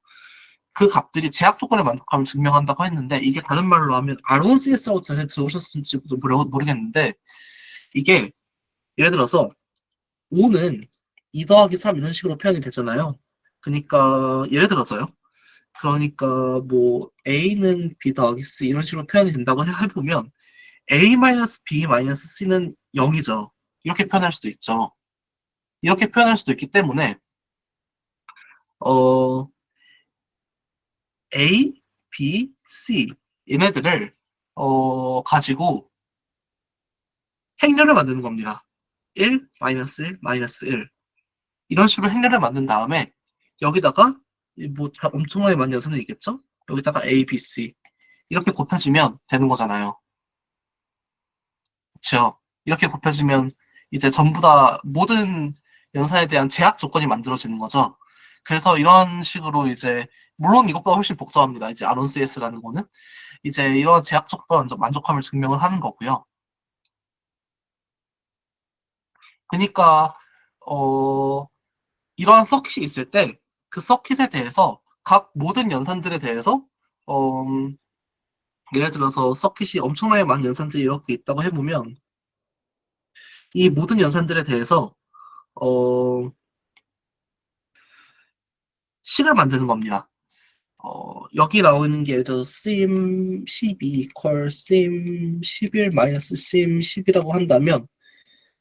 그 값들이 제약 조건을 만족하면 증명한다고 했는데 이게 다른 말로 하면 ROCS라고 자세히 들어오셨을지도 모르겠는데 이게 예를 들어서 5는 2 더하기 3 이런 식으로 표현이 되잖아요. 그러니까 예를 들어서요. 그러니까 뭐 A는 B 더하기 C 이런 식으로 표현이 된다고 해보면 A-B-C는 0이죠. 이렇게 표현할 수도 있죠. 이렇게 표현할 수도 있기 때문에 어, A, B, C 얘네들을 가지고 행렬을 만드는 겁니다. 1, 마이너스 1, 마이너스 1 이런 식으로 행렬을 만든 다음에 여기다가 뭐 엄청나게 많은 연산이 있겠죠? 여기다가 A, B, C 이렇게 곱해주면 되는 거잖아요. 그렇죠? 이렇게 곱해주면 이제 전부 다 모든 연산에 대한 제약 조건이 만들어지는 거죠. 그래서 이런 식으로 이제 물론 이것보다 훨씬 복잡합니다. 이제 ROCS라는 거는 이제 이런 제약 조건 만족함을 증명을 하는 거고요. 그러니까 이러한 서킷이 있을 때 그 서킷에 대해서 각 모든 연산들에 대해서 어, 예를 들어서 서킷이 엄청나게 많은 연산들이 이렇게 있다고 해보면 이 모든 연산들에 대해서 어, 식을 만드는 겁니다. 여기 나오는 게 예를 들어서 sim 12 equal sim 11 마이너스 sim 10이라고 한다면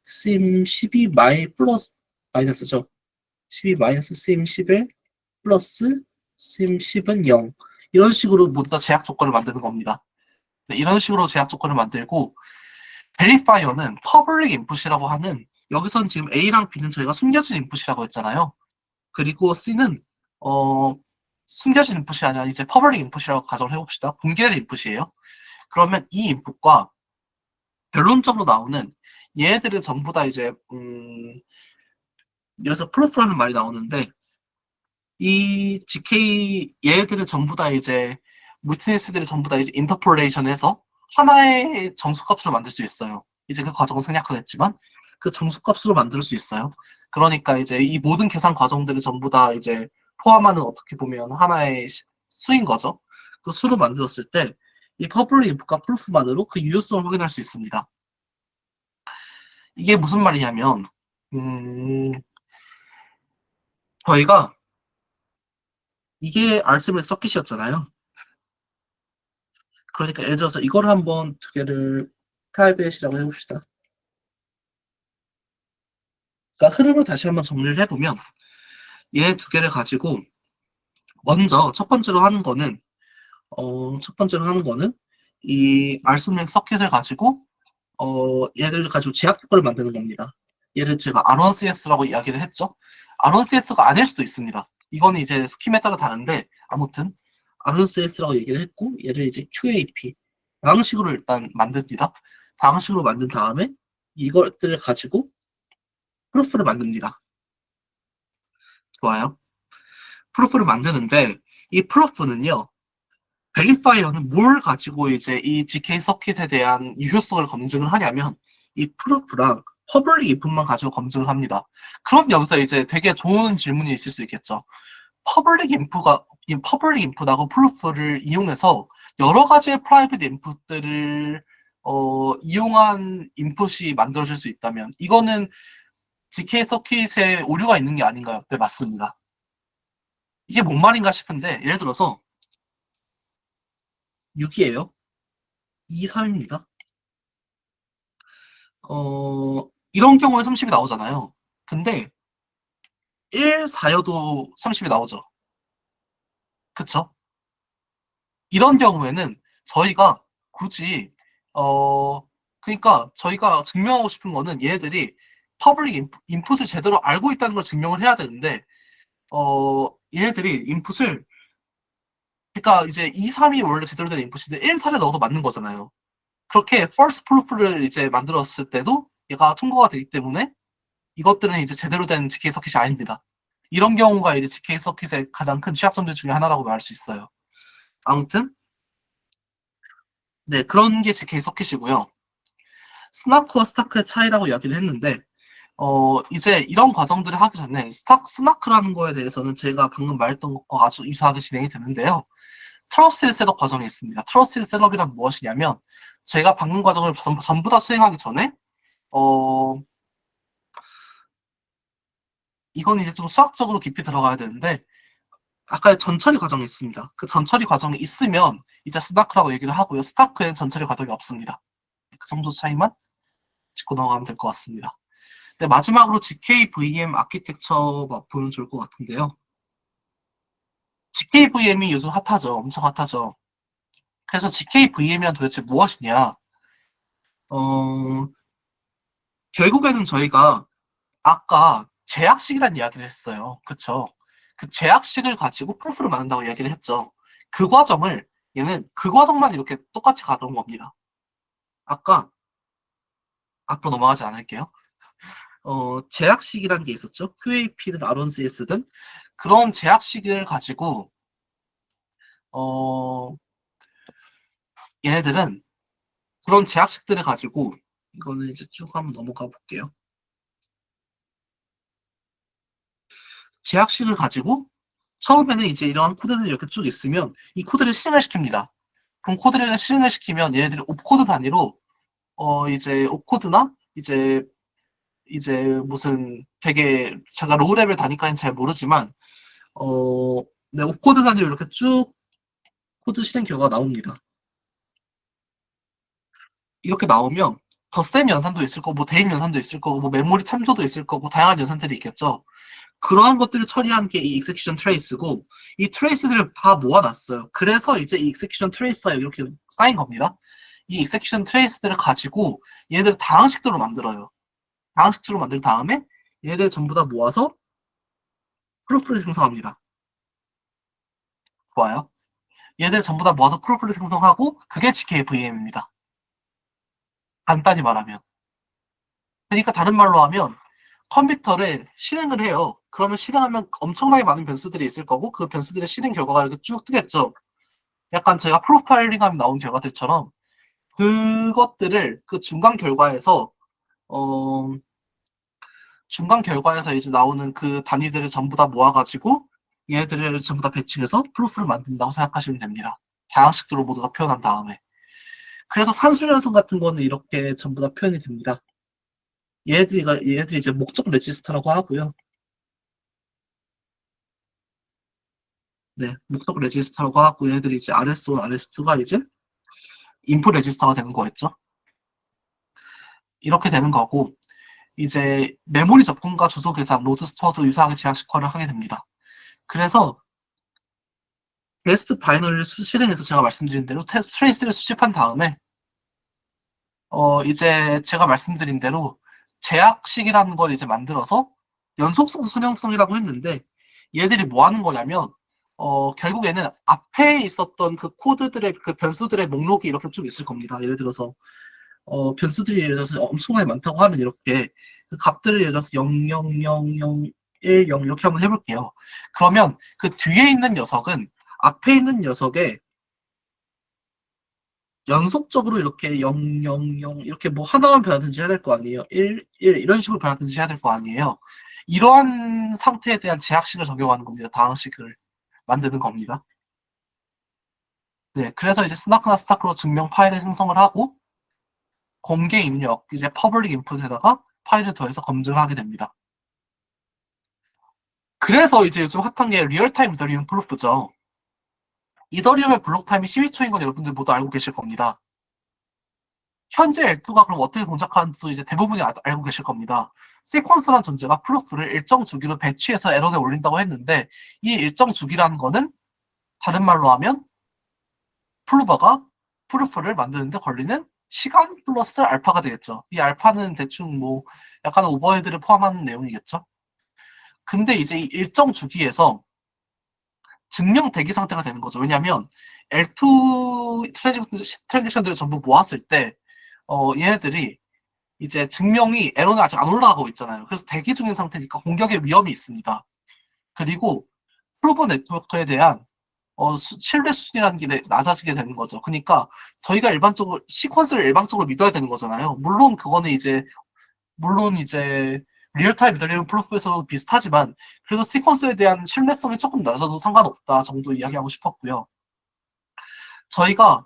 sim 12 플러스 마이너스죠. 12 마이너스 sim 11 플러스 sim 10은 0 이런 식으로 모두 다 제약 조건을 만드는 겁니다. 네, 이런 식으로 제약 조건을 만들고 베리파이어는 퍼블릭 인풋이라고 하는 여기선 지금 A랑 B는 저희가 숨겨진 인풋이라고 했잖아요. 그리고 C는 숨겨진 인풋이 아니라 이제 퍼블릭 인풋이라고 가정을 해봅시다. 공개된 인풋이에요. 그러면 이 인풋과 결론적으로 나오는 얘네들은 전부 다 이제 여기서 프로프라는 말이 나오는데 이 GK 얘네들은 전부 다 이제 위트니스들이 전부 다 이제 인터폴레이션해서 하나의 정수값으로 만들 수 있어요. 이제 그 과정은 생략하겠지만 그 정수값으로 만들 수 있어요. 그러니까 이제 이 모든 계산 과정들을 전부 다 이제 포함하는 어떻게 보면 하나의 수인 거죠. 그 수로 만들었을 때 이 퍼블릭 인풋과 프루프만으로 그 유효성을 확인할 수 있습니다. 이게 무슨 말이냐면 저희가 이게 알스밀 서킷이었잖아요. 그러니까 예를 들어서 이걸 한번 두 개를 프라이빗이라고 해봅시다. 그러니까 흐름을 다시 한번 정리를 해보면 얘 두 개를 가지고 먼저 첫 번째로 하는 거는 이 알스밀 서킷을 가지고 얘들을 가지고 제약 조건을 만드는 겁니다. 얘를 제가 R1CS라고 이야기를 했죠. R1CS가 아닐 수도 있습니다. 이거는 이제 스킴에 따라 다른데 아무튼 R1CS라고 얘기를 했고 얘를 이제 QAP 방식으로 일단 만듭니다. 방식으로 만든 다음에 이것들을 가지고 프루프를 만듭니다. 좋아요. 프루프를 만드는데 이 프루프는요. 베리파이어는 뭘 가지고 이제 이 GK 서킷에 대한 유효성을 검증을 하냐면 이 프루프랑 퍼블릭 인풋만 가지고 검증을 합니다. 그럼 여기서 이제 되게 좋은 질문이 있을 수 있겠죠. 퍼블릭 인풋하고 프루프를 이용해서 여러 가지의 프라이빗 인풋들을 이용한 인풋이 만들어질 수 있다면 이거는 GK 서킷에 오류가 있는 게 아닌가요? 네, 맞습니다. 이게 뭔 말인가 싶은데 예를 들어서 6이에요. 2, 3입니다. 이런 경우에 30이 나오잖아요. 근데 1, 4여도 30이 나오죠. 그쵸? 이런 경우에는 저희가 굳이 그러니까 저희가 증명하고 싶은 거는 얘네들이 퍼블릭 인풋을 제대로 알고 있다는 걸 증명을 해야 되는데 얘네들이 인풋을 그러니까 이제 2, 3이 원래 제대로 된 인풋인데 1, 4를 넣어도 맞는 거잖아요. 그렇게 false proof를 이제 만들었을 때도 얘가 통과가 되기 때문에 이것들은 이제 제대로 된 GK 서킷이 아닙니다. 이런 경우가 이제 GK 서킷의 가장 큰 취약점들 중에 하나라고 말할 수 있어요. 아무튼 네, 그런 게 GK 서킷이고요. 스나크와 스타크의 차이라고 이야기를 했는데 이제 이런 과정들을 하기 전에 스나크라는 거에 대해서는 제가 방금 말했던 것과 아주 유사하게 진행이 되는데요. 트러스트 셋업 과정이 있습니다. 트러스트 셋업이란 무엇이냐면 제가 방금 과정을 전부 다 수행하기 전에 이건 이제 좀 수학적으로 깊이 들어가야 되는데 아까 전처리 과정이 있습니다. 그 전처리 과정이 있으면 이제 스나크라고 얘기를 하고요. 스타크에는 전처리 과정이 없습니다. 그 정도 차이만 짚고 넘어가면 될 것 같습니다. 네, 마지막으로 GKVM 아키텍처 보면 좋을 것 같은데요. GKVM이 요즘 핫하죠. 엄청 핫하죠. 그래서 GKVM이란 도대체 무엇이냐? 결국에는 저희가 아까 제약식이라는 이야기를 했어요. 그쵸? 그 제약식을 가지고 프로프를 만든다고 이야기를 했죠. 그 과정을 얘는 그 과정만 이렇게 똑같이 가져온 겁니다. 아까 앞으로 넘어가지 않을게요. 제약식이라는 게 있었죠. QAP든 RONCS든 그런 제약식을 가지고 얘네들은 그런 제약식들을 가지고 이거는 이제 쭉 한번 넘어가 볼게요. 제약식을 가지고 처음에는 이제 이러한 코드들이 이렇게 쭉 있으면 이 코드를 실행을 시킵니다. 그럼 코드를 실행을 시키면 얘네들이 옵코드 단위로 이제 옵코드나 이제 무슨 되게 제가 로우 레벨 단위까지는 잘 모르지만 네, 옵코드 단위로 이렇게 쭉 코드 실행 결과가 나옵니다. 이렇게 나오면 덧셈 연산도 있을 거고 뭐 대입 연산도 있을 거고 뭐 메모리 참조도 있을 거고 다양한 연산들이 있겠죠. 그러한 것들을 처리하는 게 이 익세큐션 트레이스고 이 트레이스들을 다 모아놨어요. 그래서 이제 이 익세큐션 트레이스가 이렇게 쌓인 겁니다. 이 익세큐션 트레이스들을 가지고 얘네들 다항식들로 만들어요. 다항식으로 만든 다음에 얘네들 전부 다 모아서 프로프를 생성합니다. 좋아요. 얘네들 전부 다 모아서 프로프를 생성하고 그게 GKVM입니다. 간단히 말하면. 그러니까 다른 말로 하면 컴퓨터를 실행을 해요. 그러면 실행하면 엄청나게 많은 변수들이 있을 거고 그 변수들의 실행 결과가 이렇게 쭉 뜨겠죠. 약간 제가 프로파일링하면 나온 결과들처럼 그것들을 그 어, 중간 결과에서 이제 나오는 그 단위들을 전부 다 모아가지고 얘네들을 전부 다 배치해서 프로프를 만든다고 생각하시면 됩니다. 다양식들로 모두 다 표현한 다음에. 그래서 산수연성 같은 거는 이렇게 전부 다 표현이 됩니다. 얘네들이 이제 목적 레지스터라고 하고요. 네, 목적 레지스터라고 하고 얘네들이 이제 RS1, RS2가 이제 인풋 레지스터가 되는 거겠죠. 이렇게 되는 거고 이제 메모리 접근과 주소 계산, 로드 스토어도 유사하게 제약식화를 하게 됩니다. 그래서 베스트 바이너리를 실행해서 제가 말씀드린 대로 트레이스를 수집한 다음에 이제 제가 말씀드린 대로 제약식이라는 걸 이제 만들어서 연속성 선형성이라고 했는데 얘들이 뭐 하는 거냐면 결국에는 앞에 있었던 그 코드들의 그 변수들의 목록이 이렇게 쭉 있을 겁니다. 예를 들어서 변수들이 예를 들어서 엄청나게 많다고 하면 이렇게 그 값들을 예를 들어서 0, 0, 0, 0, 1, 0 이렇게 한번 해볼게요. 그러면 그 뒤에 있는 녀석은 앞에 있는 녀석에 연속적으로 이렇게 0, 0, 0 이렇게 뭐 하나만 변하든지 해야 될 거 아니에요. 1, 1 이런 식으로 변하든지 해야 될 거 아니에요. 이러한 상태에 대한 제약식을 적용하는 겁니다. 다항식을 만드는 겁니다. 네, 그래서 이제 스나크나 스타크로 증명 파일을 생성을 하고 공개 입력, 이제 퍼블릭 인풋에다가 파일을 더해서 검증을 하게 됩니다. 그래서 이제 요즘 핫한 게 리얼타임 이더리움 프루프죠. 이더리움의 블록 타임이 12초인 건 여러분들 모두 알고 계실 겁니다. 현재 L2가 그럼 어떻게 동작하는지도 이제 대부분이 알고 계실 겁니다. 시퀀스란 존재가 프루프를 일정 주기로 배치해서 에러에 올린다고 했는데 이 일정 주기라는 거는 다른 말로 하면 플루버가 프루프를 만드는데 걸리는 시간 플러스 알파가 되겠죠. 이 알파는 대충 뭐 약간 오버헤드를 포함하는 내용이겠죠. 근데 이제 이 일정 주기에서 증명 대기 상태가 되는 거죠. 왜냐하면 L2 트랜잭션들을 전부 모았을 때 얘네들이 이제 증명이 에러는 아직 안 올라가고 있잖아요. 그래서 대기 중인 상태니까 공격의 위험이 있습니다. 그리고 프로버 네트워크에 대한 신뢰 수준이라는 게 낮아지게 되는 거죠. 그러니까 저희가 일반적으로 시퀀스를 일방적으로 믿어야 되는 거잖아요. 물론 이제 리얼타임 미더리움 프로프에서도 비슷하지만 그래도 시퀀스에 대한 신뢰성이 조금 낮아도 상관없다 정도 이야기하고 싶었고요. 저희가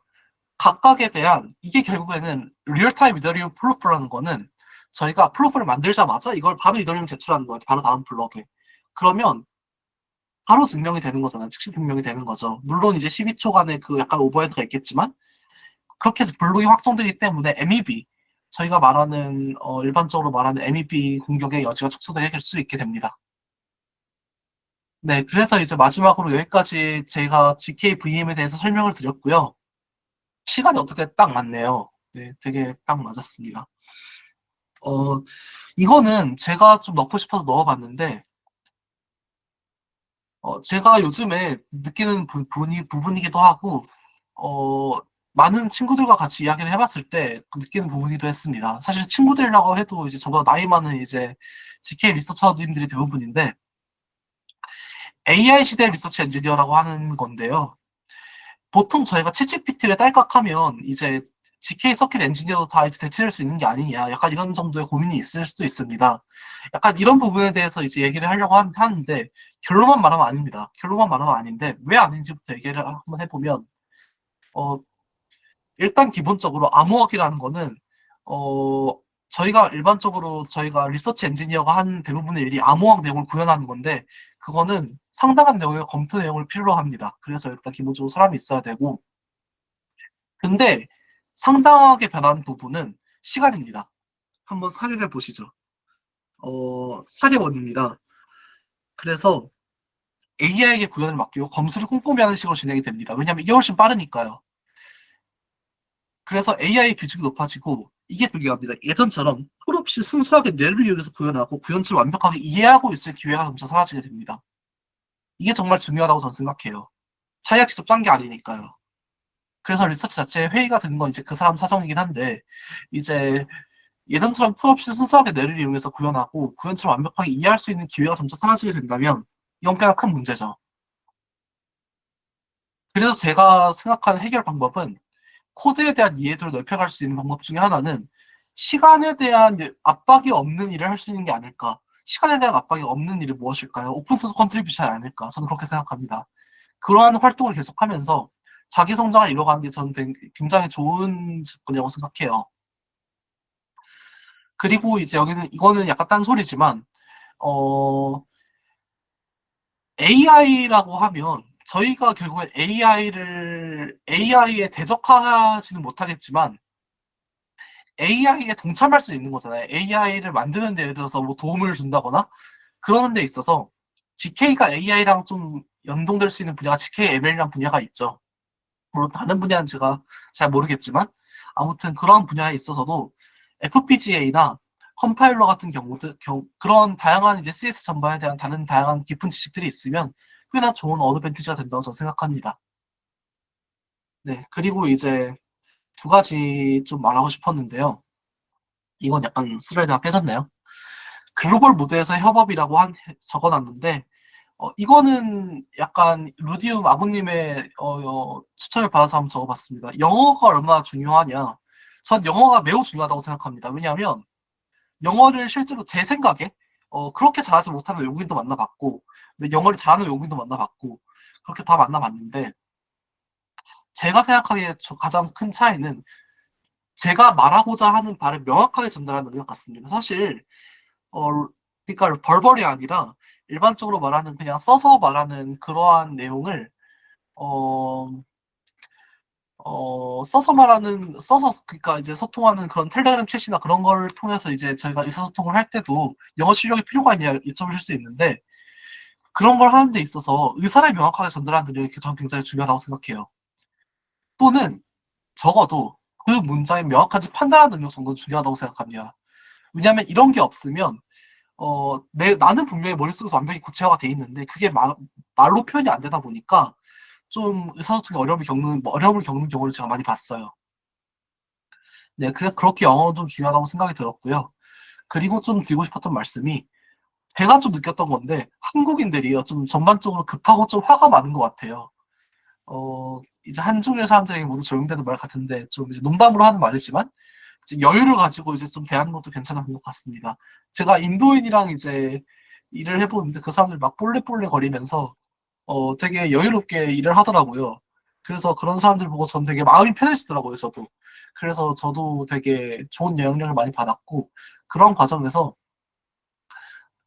각각에 대한 이게 결국에는 리얼타임 미더리움 프로프라는 거는 저희가 프로프를 만들자마자 이걸 바로 미더리움 제출하는 거예요. 바로 다음 블럭에. 그러면 바로 증명이 되는 거잖아요. 즉시 증명이 되는 거죠. 물론 이제 12초간의 그 약간 오버헤드가 있겠지만 그렇게 해서 블록이 확정되기 때문에 MEB 저희가 말하는 일반적으로 말하는 MEB 공격의 여지가 축소될 수 있게 됩니다. 네, 그래서 이제 마지막으로 여기까지 제가 GKVM에 대해서 설명을 드렸고요. 시간이 어떻게 딱 맞네요. 네, 되게 딱 맞았습니다. 이거는 제가 좀 넣고 싶어서 넣어봤는데 제가 요즘에 느끼는 부분이기도 하고 많은 친구들과 같이 이야기를 해봤을 때 느끼는 부분이기도 했습니다. 사실 친구들이라고 해도 이제 저보다 나이 많은 이제 GK 리서처님들이 대부분인데 AI 시대 리서치 엔지니어라고 하는 건데요. 보통 저희가 챗GPT를 딸깍하면 이제 GK 서킷 엔지니어도 다 이제 대체될 수 있는 게 아니냐, 약간 이런 정도의 고민이 있을 수도 있습니다. 약간 이런 부분에 대해서 이제 얘기를 하려고 하는데 결론만 말하면 아닙니다. 결론만 말하면 아닌데 왜 아닌지부터 얘기를 한번 해보면 어, 일단 기본적으로 암호학이라는 거는 어, 저희가 일반적으로 저희가 리서치 엔지니어가 한 대부분의 일이 암호학 내용을 구현하는 건데 그거는 상당한 내용의 검토 내용을 필요로 합니다. 그래서 일단 기본적으로 사람이 있어야 되고 근데 상당하게 변한 부분은 시간입니다. 한번 사례를 보시죠. 사례원입니다. 그래서 AI에게 구현을 맡기고 검수를 꼼꼼히 하는 식으로 진행이 됩니다. 왜냐하면 이게 훨씬 빠르니까요. 그래서 AI 비중이 높아지고 이게 중요합니다. 예전처럼 툴 없이 순수하게 뇌를 이용해서 구현하고 구현치를 완벽하게 이해하고 있을 기회가 점차 사라지게 됩니다. 이게 정말 중요하다고 저는 생각해요. 자기가 직접 짠 게 아니니까요. 그래서 리서치 자체에 회의가 되는 건 이제 그 사람 사정이긴 한데 이제 예전처럼 툴 없이 순수하게 뇌를 이용해서 구현하고 구현치를 완벽하게 이해할 수 있는 기회가 점차 사라지게 된다면 이건 꽤나 큰 문제죠. 그래서 제가 생각하는 해결 방법은 코드에 대한 이해도를 넓혀갈 수 있는 방법 중에 하나는 시간에 대한 압박이 없는 일을 할 수 있는 게 아닐까. 시간에 대한 압박이 없는 일이 무엇일까요? 오픈소스 컨트리뷰션이 아닐까. 저는 그렇게 생각합니다. 그러한 활동을 계속하면서 자기 성장을 이뤄가는 게 저는 굉장히 좋은 접근이라고 생각해요. 그리고 이제 이거는 약간 딴소리지만 AI라고 하면 저희가 결국에 AI에 대적하지는 못하겠지만 AI에 동참할 수 있는 거잖아요. AI를 만드는 데 예를 들어서 뭐 도움을 준다거나 그러는 데 있어서 GK가 AI랑 좀 연동될 수 있는 분야가 GKML이라는 분야가 있죠. 물론 다른 분야는 제가 잘 모르겠지만 아무튼 그런 분야에 있어서도 FPGA나 컴파일러 같은 그런 다양한 이제 CS 전반에 대한 다른 다양한 깊은 지식들이 있으면 꽤나 좋은 어드밴티지가 된다고 저는 생각합니다. 네, 그리고 이제 두 가지 좀 말하고 싶었는데요. 이건 약간 스라이드가 깨졌네요. 글로벌 무대에서 협업이라고 적어놨는데 이거는 약간 루디움 아구님의 추천을 받아서 한번 적어봤습니다. 영어가 얼마나 중요하냐? 전 영어가 매우 중요하다고 생각합니다. 왜냐하면 영어를 실제로 제 생각에 그렇게 잘하지 못하는 외국인도 만나봤고 영어를 잘하는 외국인도 만나봤고 그렇게 다 만나봤는데 제가 생각하기에 가장 큰 차이는 제가 말하고자 하는 바를 명확하게 전달하는 능력 같습니다. 사실 그러니까 벌벌이 아니라 일반적으로 말하는 그냥 써서 말하는 그러한 내용을 그러니까 이제 소통하는 그런 텔레그램 챗이나 그런 걸 통해서 이제 저희가 의사소통을 할 때도 영어 실력이 필요가 있냐 여쭤보실 수 있는데 그런 걸 하는 데 있어서 의사를 명확하게 전달하는 능력이 저는 굉장히 중요하다고 생각해요. 또는 적어도 그 문장의 명확한지 판단하는 능력 정도는 중요하다고 생각합니다. 왜냐하면 이런 게 없으면 나는 분명히 머릿속에서 완벽히 구체화가 돼 있는데 그게 말로 표현이 안 되다 보니까 좀 의사소통에 어려움을 겪는 경우를 제가 많이 봤어요. 네, 그렇게 영어는 좀 중요하다고 생각이 들었고요. 그리고 좀 드리고 싶었던 말씀이 제가 좀 느꼈던 건데 한국인들이요 좀 전반적으로 급하고 좀 화가 많은 것 같아요. 이제 한중일 사람들에게 모두 적용되는 말 같은데 좀 이제 농담으로 하는 말이지만 이제 여유를 가지고 이제 좀 대하는 것도 괜찮은 것 같습니다. 제가 인도인이랑 이제 일을 해보는데 그 사람들 막 볼레볼레 거리면서 되게 여유롭게 일을 하더라고요. 그래서 그런 사람들 보고 전 되게 마음이 편해지더라고요, 저도. 그래서 저도 되게 좋은 영향력을 많이 받았고 그런 과정에서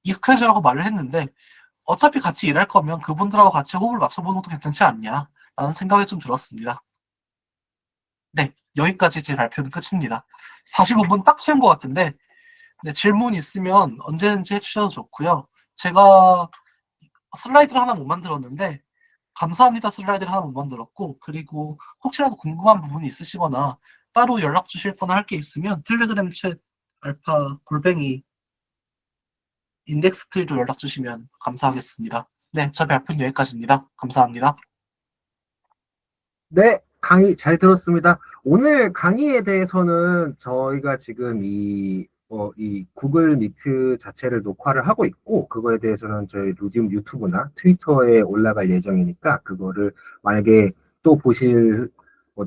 익숙해지라고 말을 했는데 어차피 같이 일할 거면 그분들하고 같이 호흡을 맞춰보는 것도 괜찮지 않냐라는 생각이 좀 들었습니다. 네, 여기까지 제 발표는 끝입니다. 45분 딱 채운 것 같은데 네, 질문 있으면 언제든지 해주셔도 좋고요. 제가 슬라이드를 하나 못 만들었는데 감사합니다 슬라이드를 하나 못 만들었고 그리고 혹시라도 궁금한 부분이 있으시거나 따로 연락 주실 거나 할 게 있으면 텔레그램 챗 알파 골뱅이 인덱스트로 연락 주시면 감사하겠습니다. 네, 저 발표는 여기까지입니다. 감사합니다. 네, 강의 잘 들었습니다. 오늘 강의에 대해서는 저희가 지금 이 구글 미트 자체를 녹화를 하고 있고, 그거에 대해서는 저희 루디움 유튜브나 트위터에 올라갈 예정이니까, 그거를 만약에 또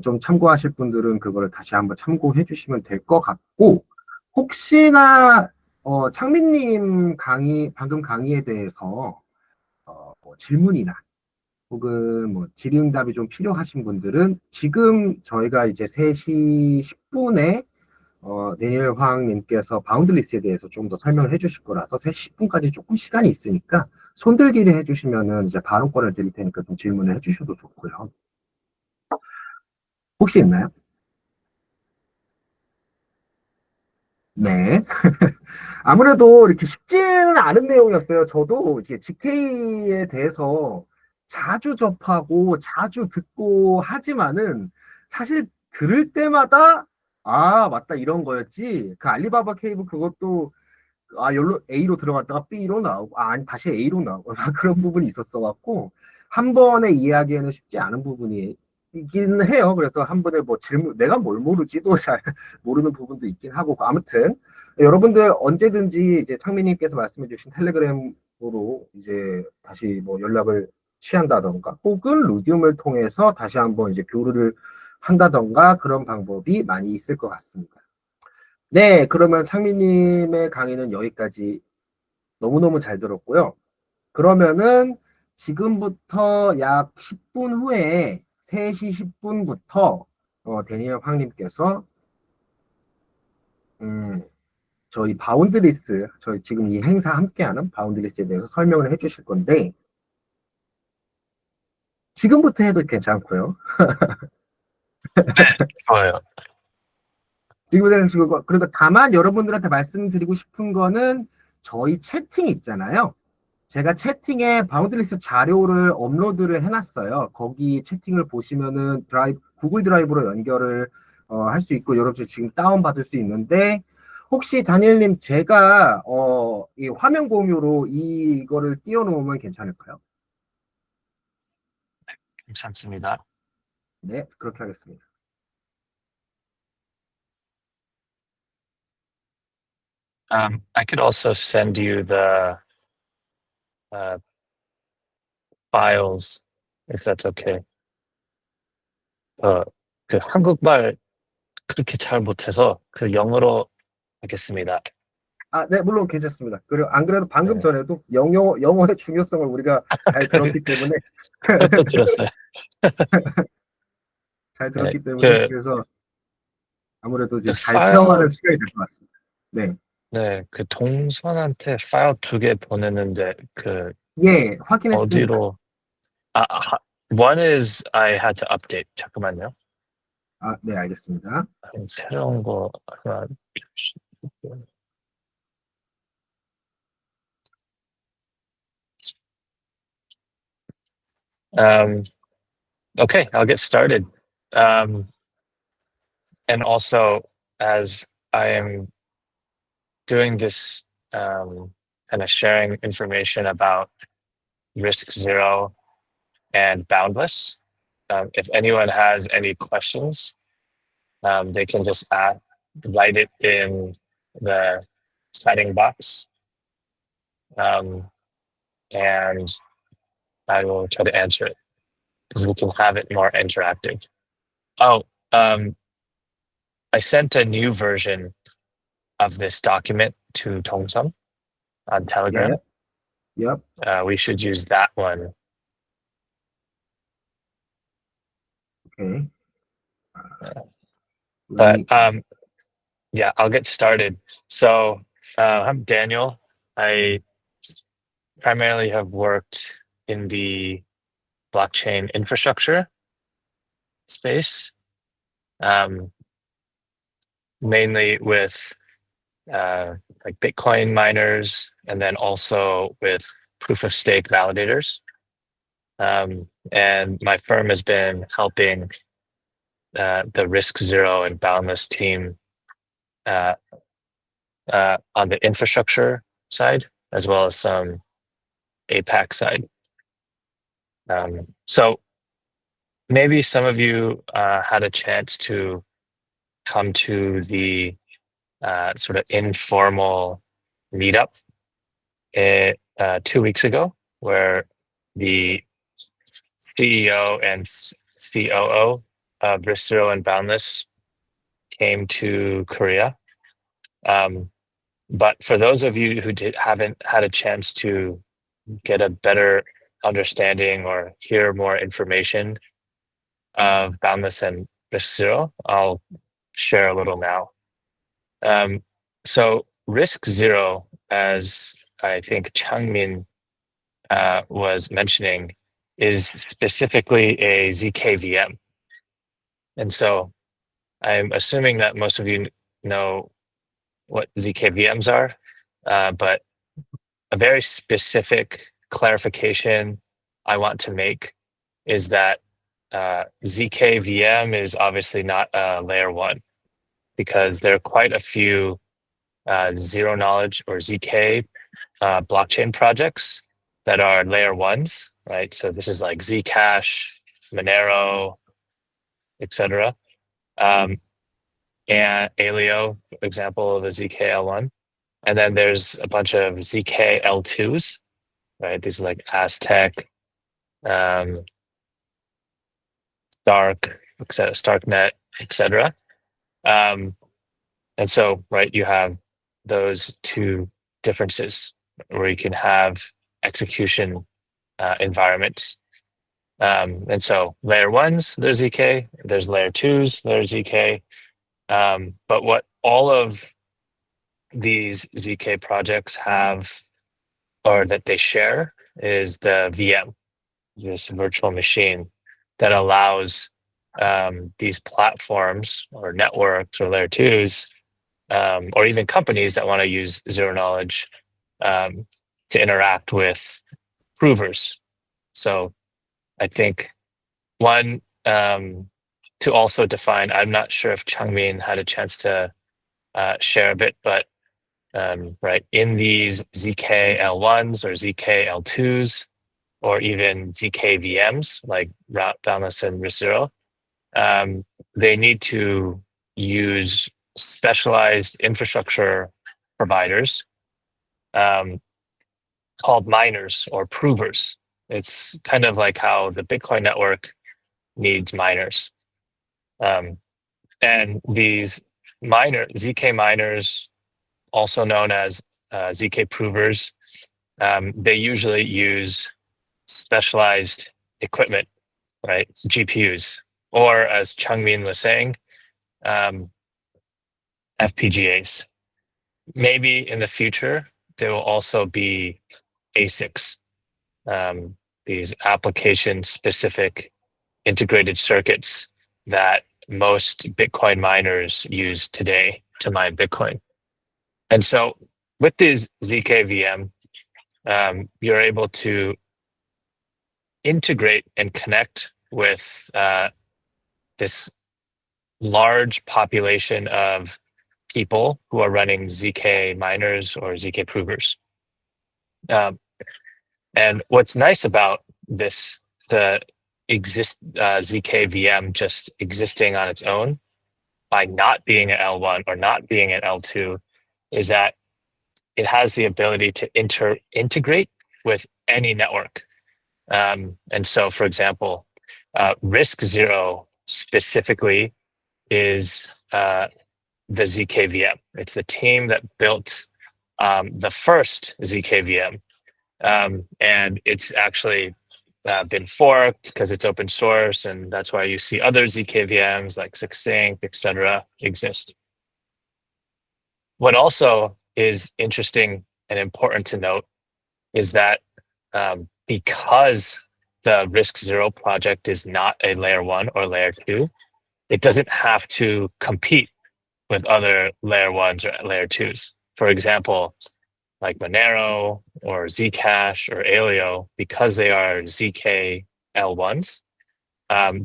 좀 참고하실 분들은 그거를 다시 한번 참고해 주시면 될 것 같고, 혹시나, 창민님 방금 강의에 대해서, 뭐 질문이나 혹은 뭐 질의응답이 좀 필요하신 분들은 지금 저희가 이제 3시 10분에 데니엘 황님께서 바운드리스에 대해서 좀 더 설명을 해주실 거라서 3시 10분까지 조금 시간이 있으니까 손들기를 해주시면은 이제 발언권을 드릴 테니까 좀 질문을 해주셔도 좋고요. 혹시 있나요? 네. 아무래도 이렇게 쉽지는 않은 내용이었어요. 저도 이게 GK에 대해서 자주 접하고 자주 듣고 하지만은 사실 들을 때마다 아, 맞다 이런 거였지. 그 알리바바 케이블 그것도 여기로 A로 들어갔다가 B로 나오고 아니 다시 A로 나오고 그런 부분이 있었어 갖고 한 번에 이해하기에는 쉽지 않은 부분이긴 해요. 그래서 한 번에 뭐 질문 내가 뭘 모르지도 잘 모르는 부분도 있긴 하고 아무튼 여러분들 언제든지 이제 창민님께서 말씀해주신 텔레그램으로 이제 다시 뭐 연락을 취한다던가 혹은 루디움을 통해서 다시 한번 이제 교류를 한다던가 그런 방법이 많이 있을 것 같습니다. 네, 그러면 창민님의 강의는 여기까지 너무너무 잘 들었고요. 그러면은 지금부터 약 10분 후에 3시 10분부터 데니엘 황님께서 저희 바운드리스, 저희 지금 이 행사 함께하는 바운드리스에 대해서 설명을 해주실 건데 지금부터 해도 괜찮고요. 좋아요. 지금부터 해주시고 그러니까 다만 여러분들한테 말씀드리고 싶은 거는 저희 채팅 있잖아요. 제가 채팅에 바운드리스 자료를 업로드를 해놨어요. 거기 채팅을 보시면은 구글 드라이브로 연결을 할 수 있고 여러분들 지금 다운받을 수 있는데 혹시 다니엘님 제가 이 화면 공유로 이거를 띄워놓으면 괜찮을까요? 괜찮습니다. 네, 그렇게 하겠습니다. I could also send you the files if that's okay. 그 한국말 그렇게 잘 못해서 그 영어로 하겠습니다. 네, 물론 괜찮습니다. 그리고 안 그래도 방금 네. 전에도 영어의 중요성을 우리가 잘 들었기 때문에 그것도 들었어요. 잘 네, 들었기 때문에 그래서 아무래도 그 이제 잘 파일, 체험하는 시간이 될 것 같습니다. 네. 네, 그 동선한테 파일 2개 보내는데 그 예, 확인했습니다. 어디로? One is I had to update. 잠깐만요. 네, 알겠습니다. 새로운 거 하나. Um, okay, I'll get started. And also, as I am doing this kind of sharing information about Risk Zero and Boundless. If anyone has any questions, they can just write it in the chatting box, and I will try to answer it because we can have it more interactive. Oh, I sent a new version of this document to Tongsum on Telegram. Yep. We should use that one. Okay. But yeah, I'll get started. So I'm Daniel. I primarily have worked in the blockchain infrastructure space, mainly with like Bitcoin miners, and then also with proof of stake validators. And my firm has been helping the Risk Zero and Boundless team on the infrastructure side, as well as some APAC side. So maybe some of you had a chance to come to the sort of informal meetup 2 weeks ago, where the CEO and COO of Risk Zero and Boundless came to Korea. But for those of you who haven't had a chance to get a better understanding or hear more information of Boundless and Risk Zero, I'll share a little now. So Risk Zero, as I think Changmin was mentioning, is specifically a ZKVM. And so I'm assuming that most of you know what ZKVMs are, but a very specific clarification I want to make is that ZKVM is obviously not a layer one, because there are quite a few zero knowledge or ZK blockchain projects that are layer ones, right? So this is like Zcash, Monero, etc. And Aleo, for example, of a ZKL1. And then there's a bunch of ZKL2s, right? These are like Aztec, Stark, etc., Starknet, etc. And so, right, you have those two differences where you can have execution environments. And so layer ones, there's ZK, there's layer twos, there's ZK. But what all of these ZK projects have, or that they share, is the VM, this virtual machine that allows these platforms or networks or layer twos, or even companies that want to use zero knowledge to interact with provers. So I think one, to also define, I'm not sure if Changmin had a chance to share a bit, but right, in these ZKL1s or ZKL2s, or even ZKVMs like Boundless and Risk Zero, they need to use specialized infrastructure providers called miners or provers. It's kind of like how the Bitcoin network needs miners. And these ZK miners, also known as ZK provers, they usually use specialized equipment, right? GPUs, or as Changmin was saying, FPGAs. Maybe in the future, there will also be ASICs, these application-specific integrated circuits that most Bitcoin miners use today to mine Bitcoin. And so with these ZKVM, you're able to integrate and connect with this large population of people who are running ZK miners or ZK provers. And what's nice about this, the ZK VM just existing on its own by not being an L1 or not being an L2, is that it has the ability to integrate with any network. And so, for example, RISC-0 specifically is the ZK VM. It's the team that built the first ZK VM. And it's actually been forked because it's open source, and that's why you see other ZK VMs like Succinct, etc., exist. What also is interesting and important to note is that because the RISC-0 project is not a layer 1 or layer 2, it doesn't have to compete with other layer 1s or layer 2s. For example, like Monero or Zcash or Aleo, because they are ZK L1s,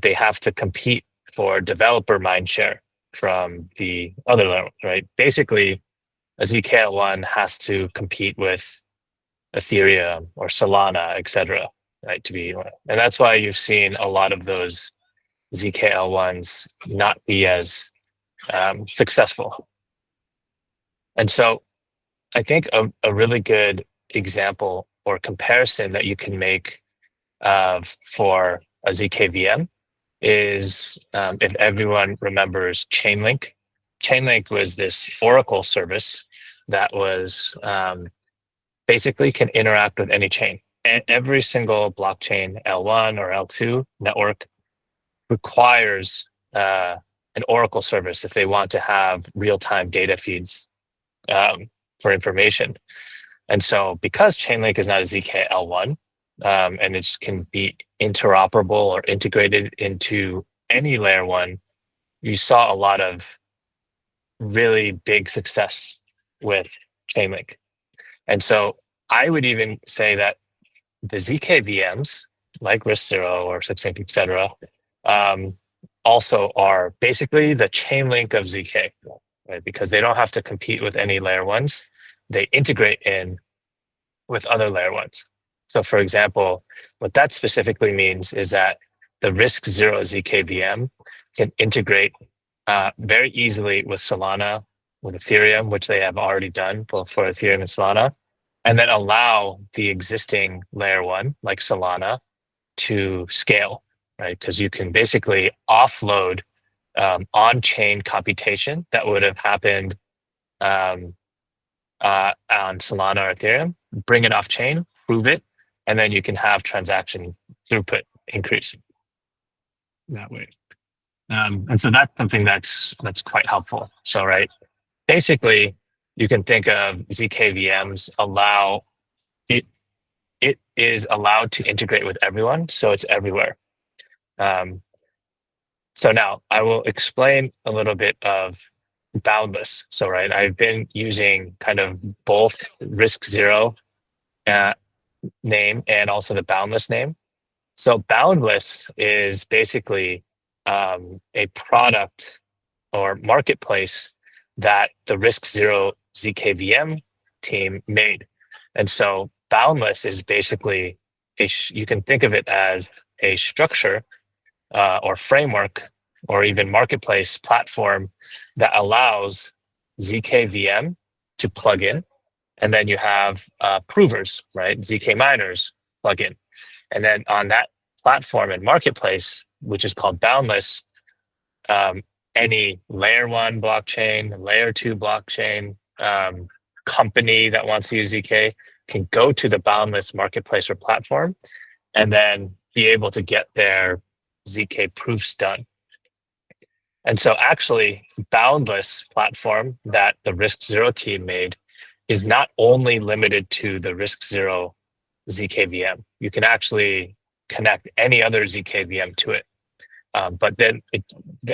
they have to compete for developer mindshare from the other layer, right? Basically, a ZK L1 has to compete with Ethereum or Solana, etc., right? And that's why you've seen a lot of those ZK L1s not be as successful. And so I think a really good example or comparison that you can make for a ZK VM is if everyone remembers Chainlink. Chainlink was this Oracle service that was basically can interact with any chain. And every single blockchain, L1 or L2 network, requires an Oracle service if they want to have real-time data feeds for information. And so because Chainlink is not a ZK L1, and it can be interoperable or integrated into any layer 1, you saw a lot of really big success with Chainlink. And so I would even say that the ZK VMs, like RISC-0 or Succinct, etc., also are basically the Chainlink of ZK, right? Because they don't have to compete with any layer 1s. They integrate in with other layer 1s. So for example, what that specifically means is that the RISC-0 ZK VM can integrate very easily with Solana, with Ethereum, which they have already done both for Ethereum and Solana, and then allow the existing layer 1, like Solana, to scale, right? Because you can basically offload on-chain computation that would have happened on Solana or Ethereum, bring it off-chain, prove it, and then you can have transaction throughput increase that way. And so that's something that's quite helpful. So, right, basically, you can think of ZK VMs it is allowed to integrate with everyone, so it's everywhere. So now I will explain a little bit of Boundless. So, right, I've been using kind of both RISC-0 name and also the Boundless name. So Boundless is basically a product or marketplace that the RISC-0 ZK VM team made. And so Boundless is basically you can think of it as a structure or framework or even marketplace platform that allows ZK VM to plug in. And then you have provers, right? ZK miners plug in. And then on that platform and marketplace, which is called Boundless, any layer 1 blockchain, layer 2 blockchain company that wants to use ZK can go to the Boundless marketplace or platform and then be able to get their ZK proofs done. And so actually, Boundless platform that the RISC-0 team made is not only limited to the RISC-0 ZK VM. You can actually connect any other ZK VM to it. But then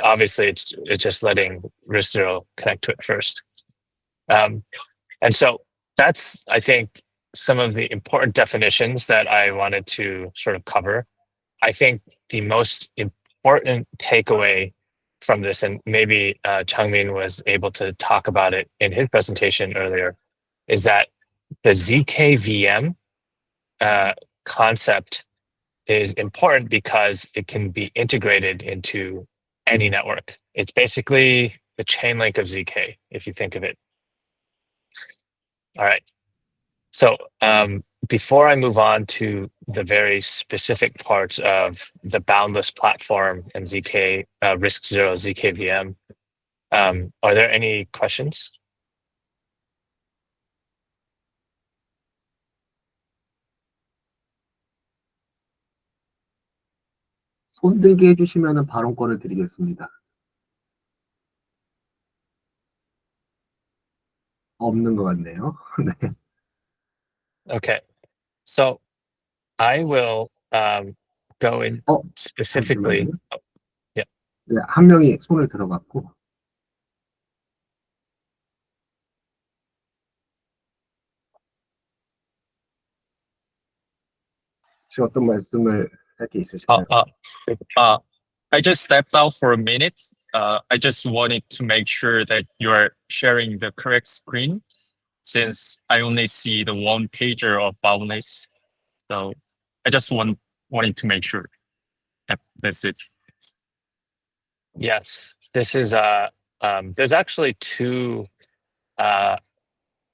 obviously it's just letting RISC-0 connect to it first. And so that's, I think, some of the important definitions that I wanted to sort of cover. I think the most important takeaway from this, and maybe Changmin was able to talk about it in his presentation earlier, is that the ZK VM concept is important because it can be integrated into any network. It's basically the chain link of ZK, if you think of it. All right. So before I move on to the very specific parts of the boundless platform and ZK RISC-0 ZKVM, are there any questions? 손 들게 해주시면 발언권을 드리겠습니다. 없는 것 같네요. 네. Okay. So I will go in specifically. 잠시만요. yeah. 네, 한 명이 손을 들어갔고. 혹시 어떤 말씀을 할 게 있으실까요? I just stepped out for a minute. I just wanted to make sure that you're sharing the correct screen since I only see the one pager of Boundless. So I just wanted to make sure. Yep, that's it. Yes, this is there's actually two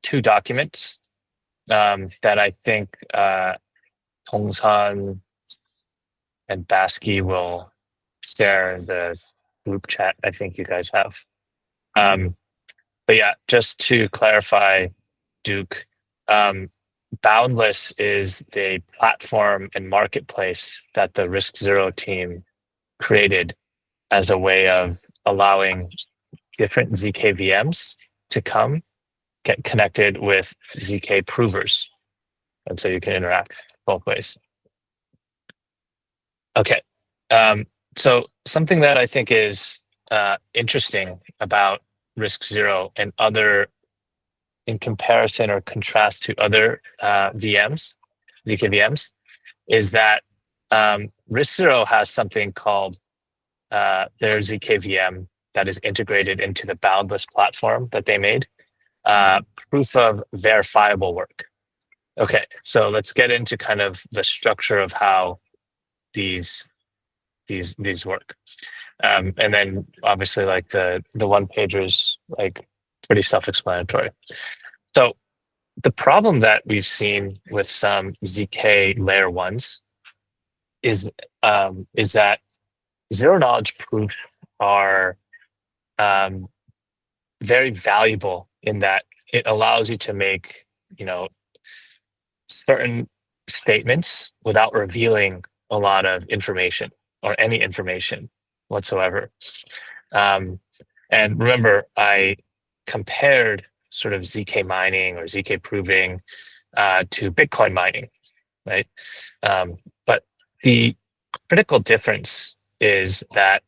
documents that I think Tongsan and Baski will share in the group chat I think you guys have. But yeah, just to clarify, Duke, Boundless is the platform and marketplace that the RISC-0 team created as a way of allowing different ZK VMs to get connected with ZK provers. And so you can interact both ways. Okay. So something that I think is interesting about RISC-0 and in comparison or contrast to other VMs, ZK VMs, is that RISC-0 has something called their ZK VM that is integrated into the Boundless platform that they made, proof of verifiable work. Okay, so let's get into kind of the structure of how these work. And then obviously like the one pagers, like pretty self-explanatory. So the problem that we've seen with some ZK layer ones is that zero knowledge proofs are very valuable in that it allows you to make, certain statements without revealing a lot of information or any information whatsoever. And remember, I compared sort of ZK mining or ZK proving to Bitcoin mining, right? But the critical difference is that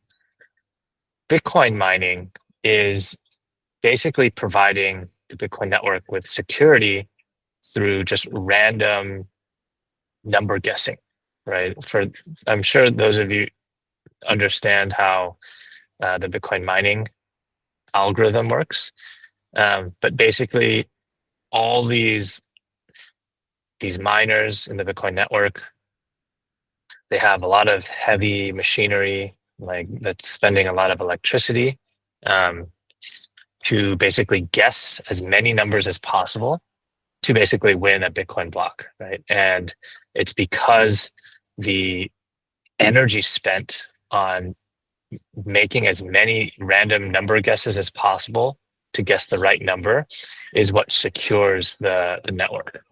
Bitcoin mining is basically providing the Bitcoin network with security through just random number guessing, right? I'm sure those of you understand how the Bitcoin mining algorithm works. But basically all these miners in the Bitcoin network, they have a lot of heavy machinery, like that's spending a lot of electricity to basically guess as many numbers as possible to basically win a Bitcoin block, right? And it's because the energy spent on making as many random number guesses as possible to guess the right number is what secures the network.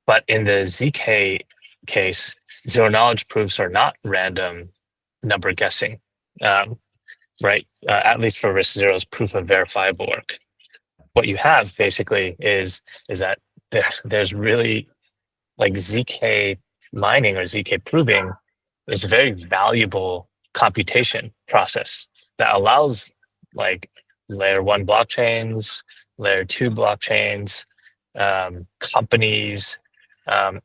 But in the ZK case, zero knowledge proofs are not random number guessing, right? At least for RISC-0's proof of verifiable work. What you have basically is that there's really like ZK mining or ZK proving is a very valuable computation process that allows like layer 1 blockchains, layer 2 blockchains, companies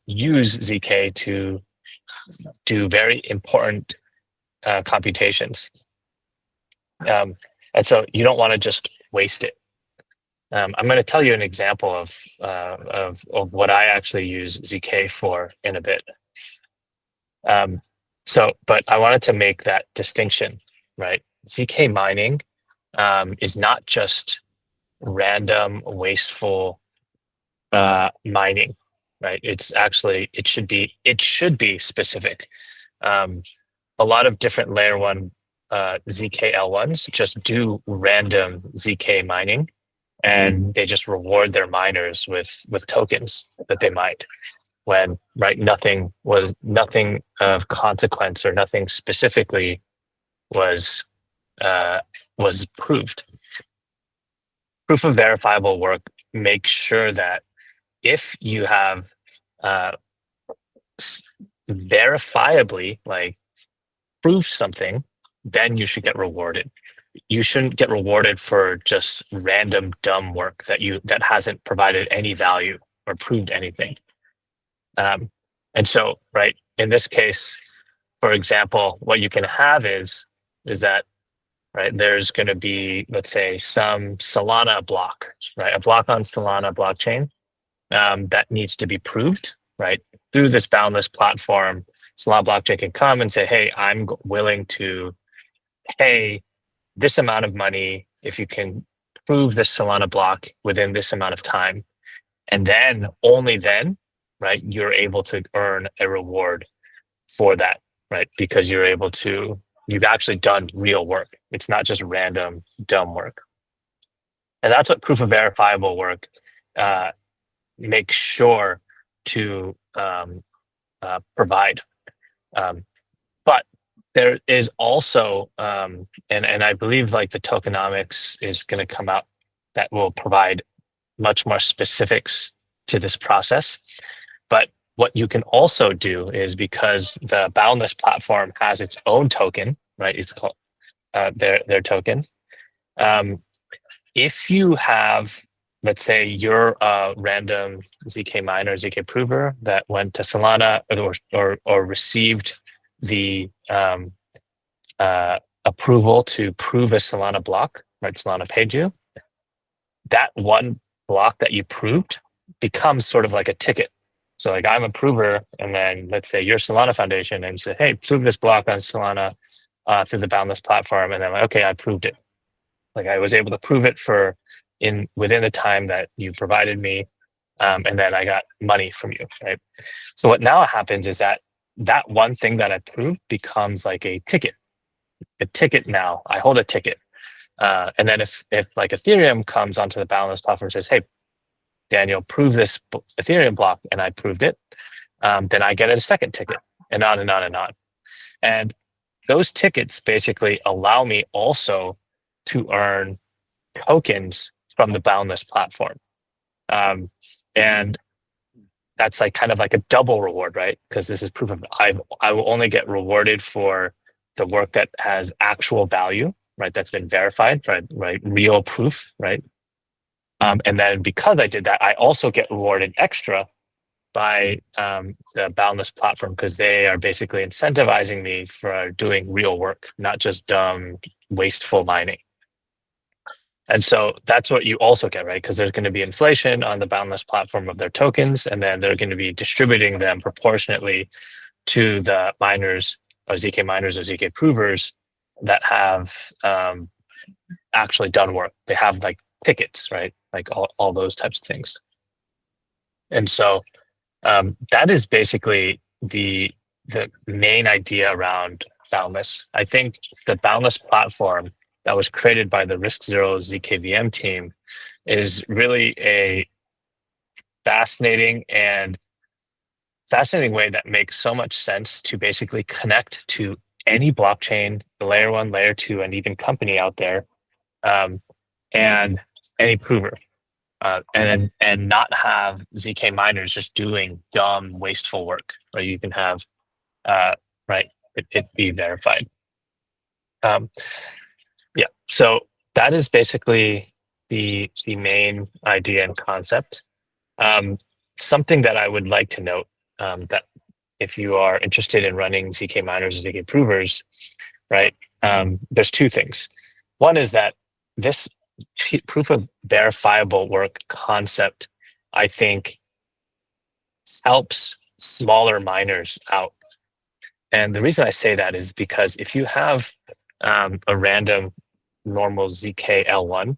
use ZK to do very important computations. And so you don't want to just waste it. I'm going to tell you an example of what I actually use ZK for in a bit. But I wanted to make that distinction, right? ZK mining is not just random, wasteful mining, right? It should be specific. A lot of different layer one ZK L1s just do random ZK mining, and they just reward their miners with tokens that they mined when nothing of consequence or nothing specifically was proved. Proof of verifiable work makes sure that if you have verifiably proved something, then you should get rewarded. You shouldn't get rewarded for just random dumb work that hasn't provided any value or proved anything. And so, in this case, for example, what you can have is that, there's going to be, let's say, some Solana block, a block on Solana blockchain that needs to be proved, through this boundless platform. Solana blockchain can come and say, hey, I'm willing to pay this amount of money if you can prove this Solana block within this amount of time. And then, only then, you're able to earn a reward for that, because you've actually done real work. It's not just random, dumb work. And that's what proof of verifiable work makes sure to provide. But there is also, and I believe the tokenomics is going to come out that will provide much more specifics to this process. But what you can also do is, because the Boundless platform has its own token, it's called their token. If you have, let's say, you're a random ZK miner, ZK prover that went to Solana or received the approval to prove a Solana block, Solana paid you. That one block that you proved becomes sort of like a ticket. So I'm a prover, and then let's say you're Solana Foundation and say, hey, prove this block on Solana through the Boundless platform. And then okay, I proved it. I was able to prove it within the time that you provided me. And then I got money from you, So what now happens is that one thing that I proved becomes like a ticket. A ticket now, I hold a ticket. And then if Ethereum comes onto the Boundless platform and says, hey, Daniel, prove this Ethereum block, and I proved it, then I get a second ticket, and on and on and on. And those tickets basically allow me also to earn tokens from the Boundless platform. And that's kind of like a double reward, because this is proof of I will only get rewarded for the work that has actual value, that's been verified, real proof, and then because I did that, I also get rewarded extra by the Boundless platform, because they are basically incentivizing me for doing real work, not just dumb, wasteful mining. And so that's what you also get, because there's going to be inflation on the Boundless platform of their tokens, and then they're going to be distributing them proportionately to the miners, or ZK miners or ZK provers that have actually done work. They have tickets, all those types of things. And so that is basically the main idea around Boundless. I think the Boundless platform that was created by the RISC-0 ZKVM team is really a fascinating way that makes so much sense to basically connect to any blockchain, the layer 1, layer 2, and even company out there, and any prover, and not have ZK miners just doing dumb, wasteful work. You can have it be verified. So that is basically the main idea and concept. Something that I would like to note, that if you are interested in running ZK miners or ZK provers, there's two things. One is that this proof of verifiable work concept, I think, helps smaller miners out. And the reason I say that is because if you have a random normal ZK L1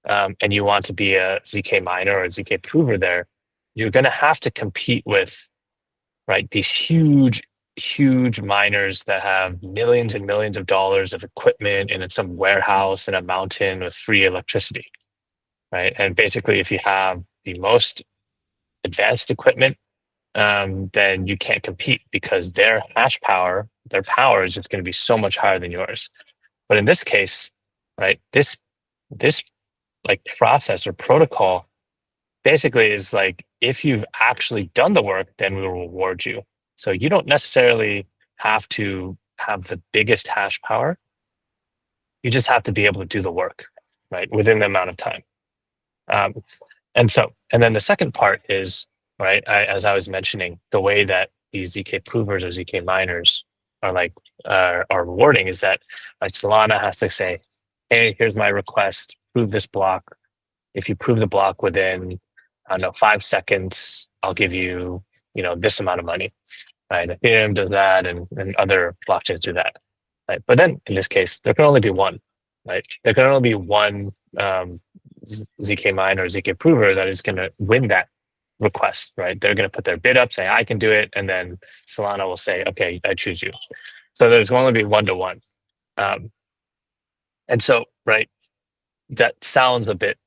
and you want to be a ZK miner or a ZK prover there, you're going to have to compete with, right, these huge miners that have millions and millions of dollars of equipment and in some warehouse in a mountain with free electricity, right? And basically, if you have the most advanced equipment, then you can't compete because their hash power, their power is just going to be so much higher than yours. But in this case, right, this like process or protocol basically is like, if you've actually done the work, then we will reward you. So you don't necessarily have to have the biggest hash power. You just have to be able to do the work, right, within the amount of time. And then the second part is, right, as I was mentioning, the way that these ZK provers or ZK miners are rewarding is that, like, Solana has to say, hey, here's my request, prove this block. If you prove the block within, I don't know, 5 seconds, I'll give you, this amount of money. Right? Ethereum does that, and other blockchains do that. Right? But then in this case, there can only be one. Right? There can only be one ZK miner or ZK prover that is going to win that request. Right? They're going to put their bid up, say I can do it, and then Solana will say, okay, I choose you. So there's going to be 1-to-1. And so, right, that sounds a bit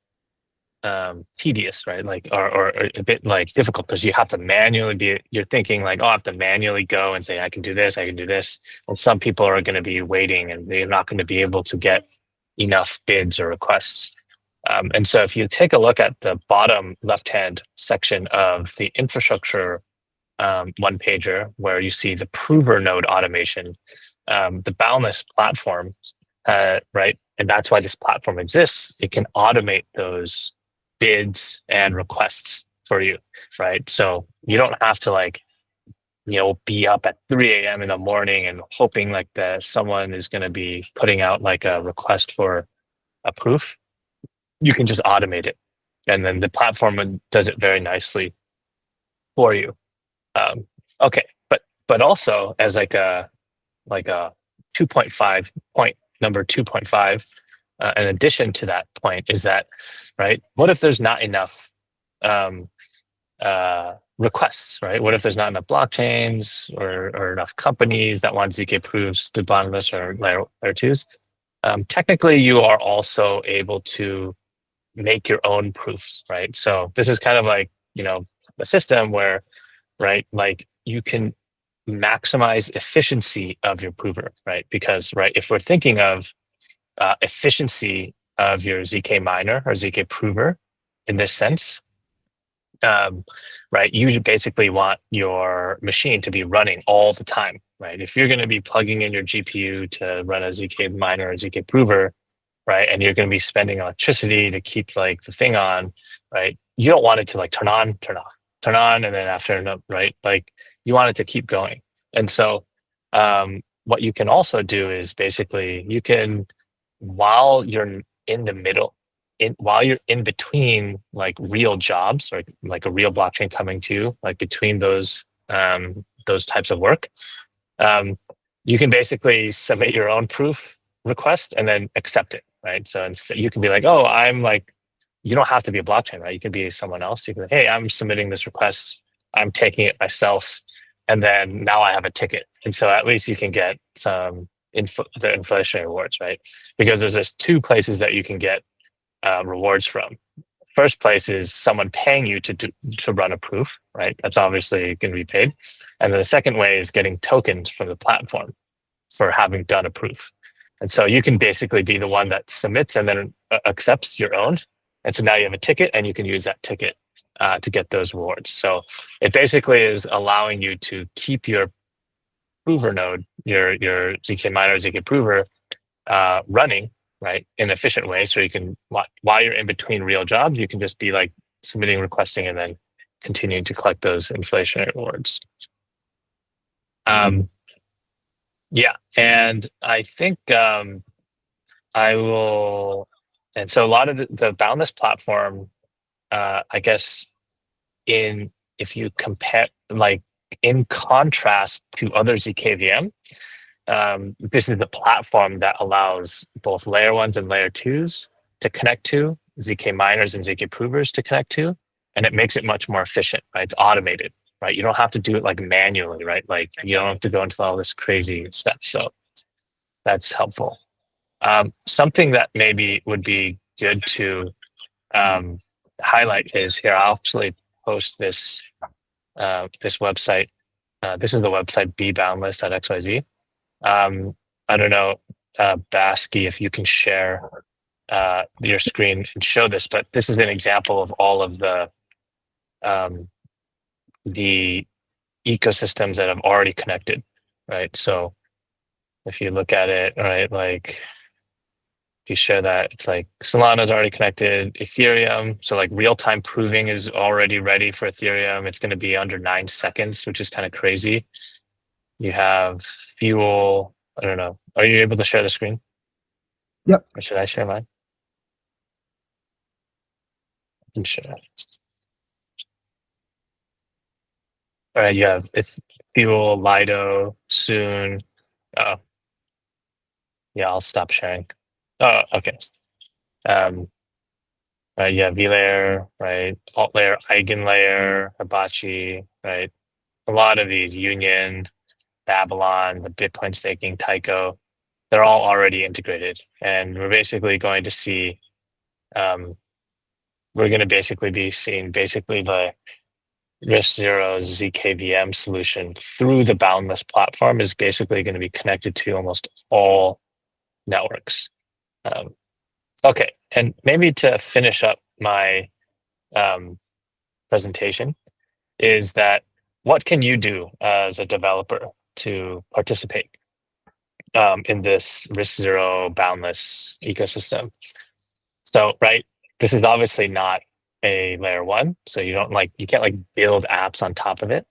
tedious, right? Like, or a bit like difficult because you have to manually you're thinking like, oh, I have to manually go and say, I can do this, I can do this. And some people are going to be waiting and they're not going to be able to get enough bids or requests. And so if you take a look at the bottom left-hand section of the infrastructure one pager, where you see the prover node automation, the Boundless platform, right? And that's why this platform exists. It can automate those bids and requests for you, right? So you don't have to be up at 3 a.m. in the morning and hoping like that someone is going to be putting out like a request for a proof. You can just automate it, and then the platform does it very nicely for you. Okay, but also as like a 2.5 point, number 2.5. In addition to that point is that, right, what if there's not enough requests, right? What if there's not enough blockchains or enough companies that want ZK proofs to Boundless or layer 2s? Technically, you are also able to make your own proofs, right? So this is kind of like, a system where, right, like you can maximize efficiency of your prover, right? Because, right, if we're thinking of efficiency of your ZK miner or ZK prover in this sense, right, you basically want your machine to be running all the time, right? If you're going to be plugging in your GPU to run a ZK miner or ZK prover, right, and you're going to be spending electricity to keep like the thing on, right, you don't want it to like turn on, and then after, right, like you want it to keep going. And so what you can also do is basically you can, while you're in the middle, while you're in between like real jobs or like a real blockchain coming to you, like between those types of work, you can basically submit your own proof request and then accept it, right? So you can be like, oh, you don't have to be a blockchain, right? You can be someone else. You can be, hey, I'm submitting this request, I'm taking it myself, and then now I have a ticket. And so at least you can get some the inflationary rewards, right? Because there's just two places that you can get rewards from. First place is someone paying you to run a proof, right? That's obviously going to be paid. And then the second way is getting tokens from the platform for having done a proof. And so you can basically be the one that submits and then accepts your own. And so now you have a ticket and you can use that ticket to get those rewards. So it basically is allowing you to keep your prover node, your ZK miner, ZK prover running, right, in an efficient way. So you can, while you're in between real jobs, you can just be like submitting, requesting, and then continuing to collect those inflationary rewards. Yeah, and I think I will And so a lot of the Boundless platform, I guess, if you compare, like in contrast to other zkVM, this is the platform that allows both layer ones and layer twos to connect to, zk miners and zk provers to connect to, and it makes it much more efficient, right? It's automated, right? You don't have to do it like manually, right? Like you don't have to go into all this crazy stuff. So that's helpful. Something that maybe would be good to highlight is here. I'll actually post this this website. This is the website bboundless.xyz. I don't know, Basky, if you can share your screen and show this, but this is an example of all of the ecosystems that have already connected, right? So if you look at it, right, like if you share that, it's like Solana's already connected, Ethereum. So like real-time proving is already ready for Ethereum. It's going to be under 9 seconds, which is kind of crazy. You have Fuel. I don't know. Are you able to share the screen? Yep. Or should I share mine? I can share. All right, you have Fuel, Lido, Soon. Oh, yeah, I'll stop sharing. Oh, okay. Right, yeah, vLayer, right, alt layer, eigenlayer, Hibachi, right. A lot of these, Union, Babylon, the Bitcoin staking, Tyco, they're all already integrated, and we're basically going to see. We're going to basically be seeing the RISC-0 zkVM solution through the Boundless platform is basically going to be connected to almost all networks. Okay, and maybe to finish up my presentation is that what can you do as a developer to participate in this RISC-0 Boundless ecosystem? So, right, this is obviously not a layer one, so you can't like build apps on top of it.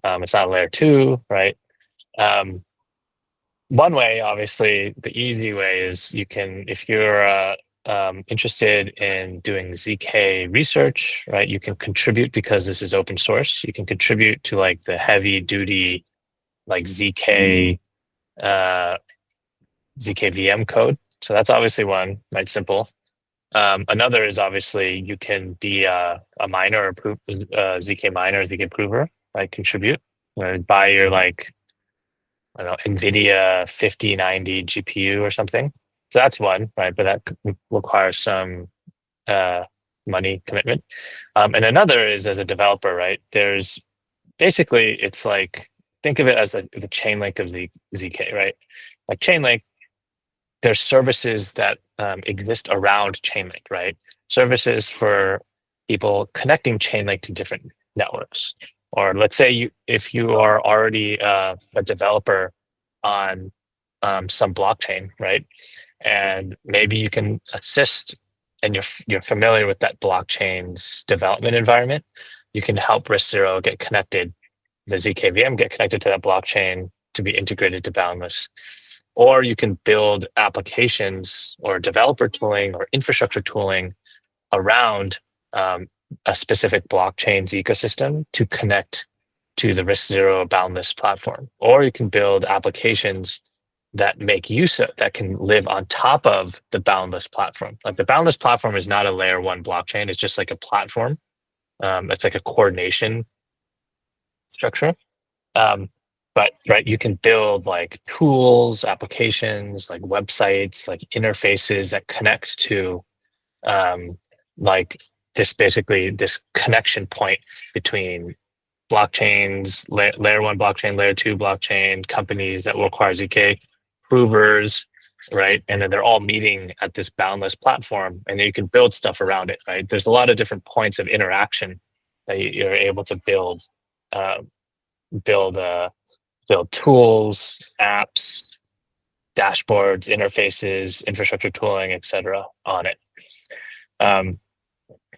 It's not a layer two, right? One way, obviously, the easy way is you can, if you're interested in doing ZK research, right? You can contribute because this is open source. You can contribute to like the heavy duty, like ZK zkVM code. So that's obviously one, right? Simple. Another is obviously you can be a miner or ZK miner, ZK prover, right? Contribute, buy your like, I don't know, NVIDIA 5090 GPU or something. So that's one, right? But that requires some money commitment. And another is as a developer, right? There's basically, it's like, think of it as the chain link of the ZK, right? Like Chainlink, there's services that exist around Chainlink, right? Services for people connecting Chainlink to different networks. Or let's say if you are already a developer on some blockchain, right? And maybe you can assist and you're familiar with that blockchain's development environment. You can help RISC-0 get connected, the zkVM get connected to that blockchain to be integrated to Boundless. Or you can build applications or developer tooling or infrastructure tooling around a specific blockchain's ecosystem to connect to the RISC-0 Boundless platform. Or you can build applications that make use of, that can live on top of the Boundless platform. Like the Boundless platform is not a layer one blockchain. It's just like a platform. It's like a coordination structure. But right, you can build like tools, applications, like websites, like interfaces that connect to like this connection point between blockchains, layer one blockchain, layer two blockchain, companies that will require ZK, provers, right? And then they're all meeting at this Boundless platform, and then you can build stuff around it, right? There's a lot of different points of interaction that you're able to build tools, apps, dashboards, interfaces, infrastructure tooling, etc. on it.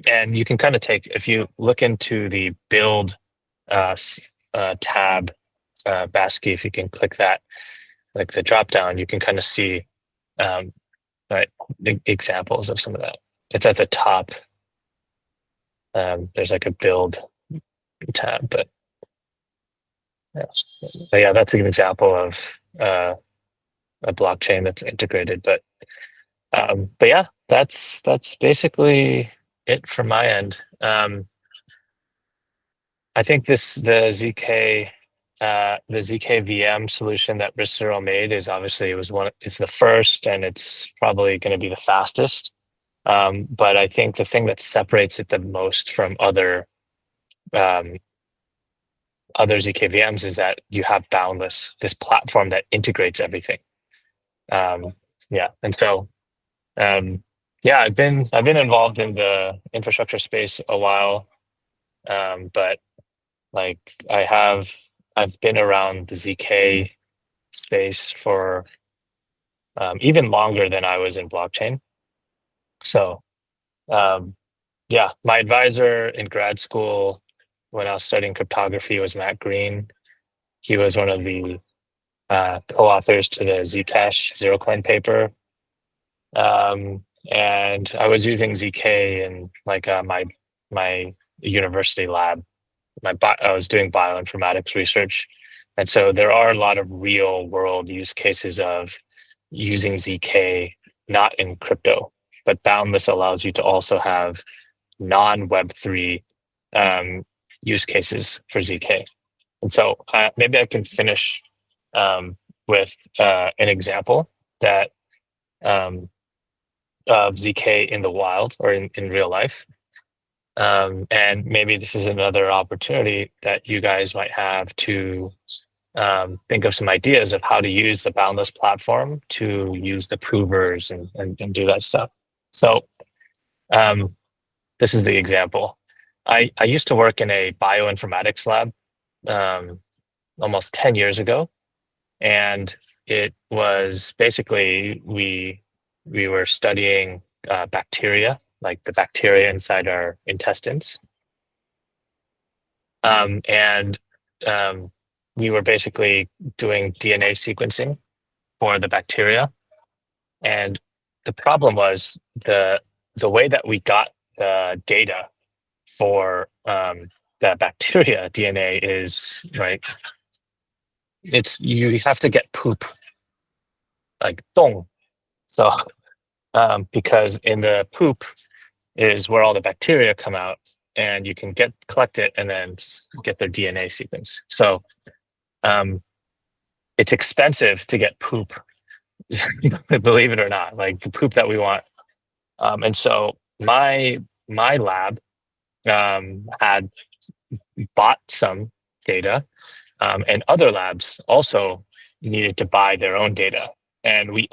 And you can kind of if you look into the build tab, Basky, if you can click that, like the drop down, you can kind of see right? Examples of some of that. It's at the top. There's like a build tab, but yeah, that's an example of a blockchain that's integrated. But yeah, that's basically it from my end. I think the ZK VM solution that Risero made is obviously it's the first, and it's probably going to be the fastest. But I think the thing that separates it the most from other ZK VMs is that you have Boundless, this platform that integrates everything. Yeah, and so yeah, I've been involved in the infrastructure space a while, but like I've been around the ZK space for even longer than I was in blockchain. So yeah, my advisor in grad school when I was studying cryptography was Matt Green. He was one of the co-authors to the Zcash Zero Coin paper. And I was using ZK in like my university lab. I was doing bioinformatics research. And so there are a lot of real world use cases of using ZK, not in crypto, but Boundless allows you to also have non-Web3 use cases for ZK. And so maybe I can finish with an example that of ZK in the wild or in real life. And maybe this is another opportunity that you guys might have to think of some ideas of how to use the Boundless platform to use the provers and do that stuff. So this is the example. I used to work in a bioinformatics lab almost 10 years ago. And it was basically, we were studying bacteria, like the bacteria inside our intestines. And we were basically doing DNA sequencing for the bacteria. And the problem was the way that we got the data for the bacteria DNA is right. You have to get poop, like dong. So because in the poop is where all the bacteria come out, and you can collect it and then get their DNA sequence. So it's expensive to get poop, believe it or not, like the poop that we want. And so my lab had bought some data, and other labs also needed to buy their own data. And we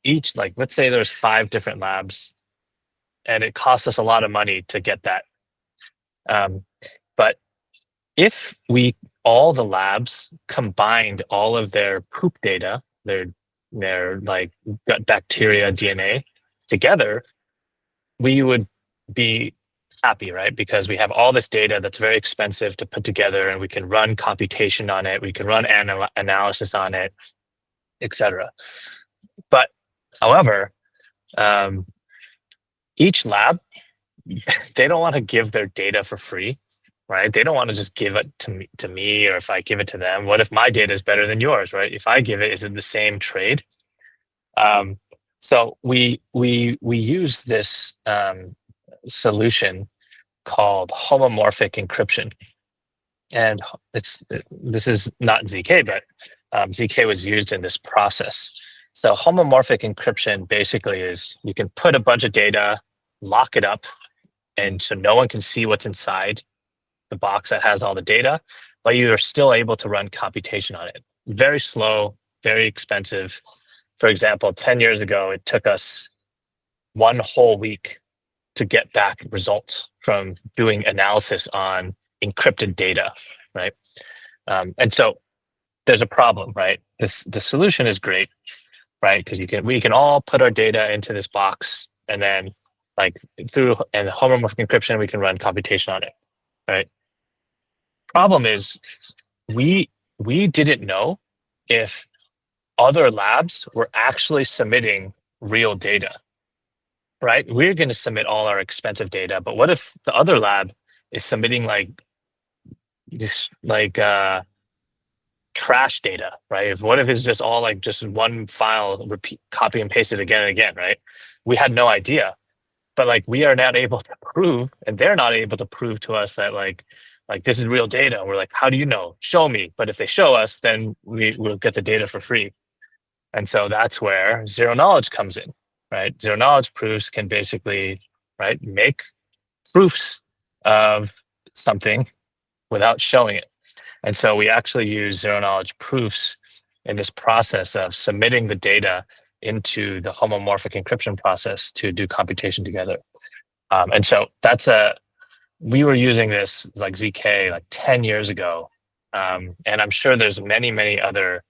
each, like, let's say there's 5 different labs, and it costs us a lot of money to get that. But if all the labs combined all of their poop data, their like gut bacteria DNA together, we would be happy, right? Because we have all this data that's very expensive to put together, and we can run computation on it, we can run analysis on it, etc. But however, each lab, they don't want to give their data for free, right? They don't want to just give it to me, or if I give it to them, what if my data is better than yours, right? If I give it, is it the same trade? So we use this solution called homomorphic encryption, and this is not ZK, but ZK was used in this process. So homomorphic encryption basically is you can put a bunch of data, lock it up, and so no one can see what's inside the box that has all the data, but you are still able to run computation on it. Very slow, very expensive. For example, 10 years ago, it took us 1 whole week to get back results from doing analysis on encrypted data, right? And so there's a problem, right? The solution is great, right? Because we can all put our data into this box, and then like through homomorphic encryption, we can run computation on it, right? Problem is, we didn't know if other labs were actually submitting real data, right? We're going to submit all our expensive data, but what if the other lab is submitting like just like trash data, right? What if it's just all like just one file, repeat, copy and paste it again and again, right? We had no idea, but like we are not able to prove, and they're not able to prove to us that like this is real data. We're like, how do you know? Show me. But if they show us, then we'll get the data for free. And so that's where zero knowledge comes in, right? Zero knowledge proofs can basically, right, make proofs of something without showing it. And so we actually use zero knowledge proofs in this process of submitting the data into the homomorphic encryption process to do computation together. And so we were using this like ZK like 10 years ago. And I'm sure there's many other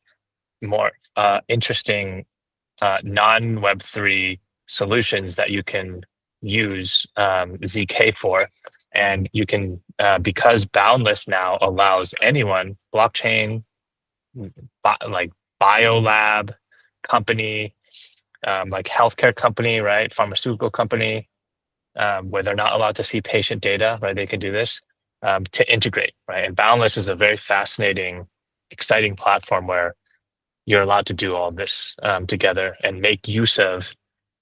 more interesting non-Web3 solutions that you can use ZK for. And you can, because Boundless now allows anyone, blockchain, like biolab company, like healthcare company, right, pharmaceutical company, where they're not allowed to see patient data, right, they can do this to integrate, right? And Boundless is a very fascinating, exciting platform where you're allowed to do all this together and make use of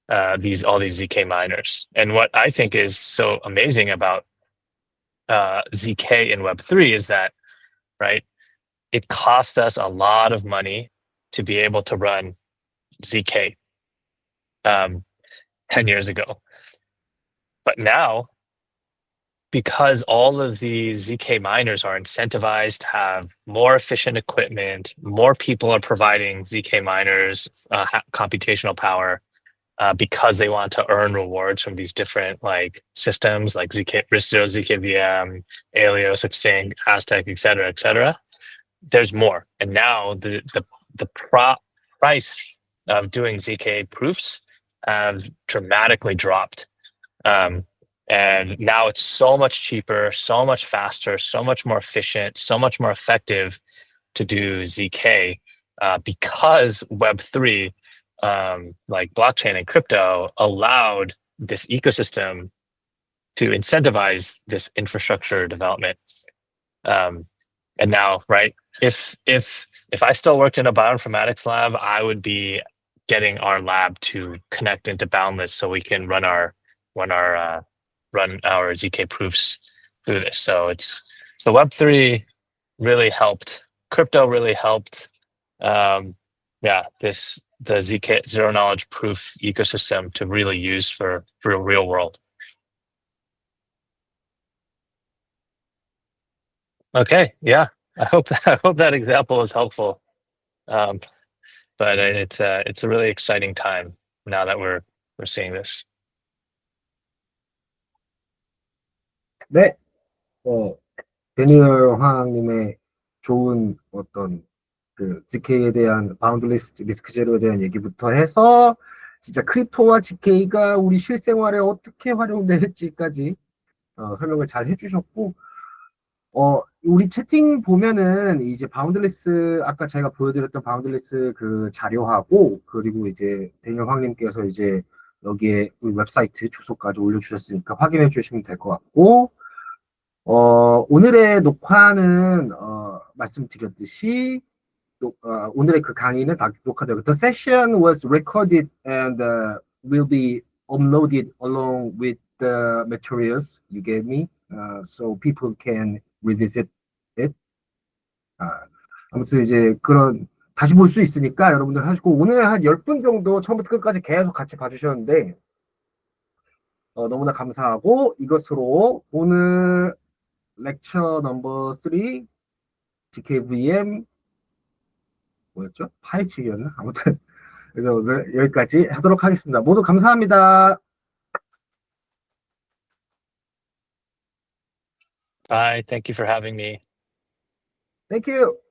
all these ZK miners. And what I think is so amazing about ZK in Web3 is that, right, it cost us a lot of money to be able to run ZK 10 years ago. But now, because all of these ZK miners are incentivized to have more efficient equipment, more people are providing ZK miners computational power because they want to earn rewards from these different like systems like RISC-0, ZKVM, Alios, Xing, Aztec, et cetera. There's more. And now the price of doing ZK proofs have dramatically dropped. And now it's so much cheaper, so much faster, so much more efficient, so much more effective to do ZK because Web3, like blockchain and crypto, allowed this ecosystem to incentivize this infrastructure development. And now, right, if I still worked in a bioinformatics lab, I would be getting our lab to connect into Boundless so we can run our ZK proofs through this. So Web3 really helped. Crypto really helped. The ZK zero knowledge proof ecosystem to really use for real world. Okay, yeah. I hope that example is helpful. But it's a really exciting time now that we're seeing this. 네, 데니얼 황님의 좋은 어떤 그 ZK에 대한 바운드리스 리스크 제로에 대한 얘기부터 해서 진짜 크립토와 ZK가 우리 실생활에 어떻게 활용될지까지 설명을 잘 해주셨고, 우리 채팅 보면은 이제 바운드리스 아까 제가 보여드렸던 바운드리스 그 자료하고 그리고 이제 데니얼 황님께서 이제 여기에 우리 웹사이트 주소까지 올려주셨으니까 확인해 주시면 될 것 같고, 오늘의 녹화는 말씀드렸듯이 오늘의 그 강의는 다 녹화되고 The session was recorded and will be uploaded along with the materials you gave me, so people can revisit it. 아무튼 이제 그런 다시 볼 수 있으니까 여러분들 하시고, 오늘 한 10분 정도 처음부터 끝까지 계속 같이 봐주셨는데 너무나 감사하고, 이것으로 오늘 렉처 넘버 3 GKVM 뭐였죠? 파헤치기였나? 아무튼 그래서 오늘 여기까지 하도록 하겠습니다. 모두 감사합니다. Bye. Thank you for having me. Thank you.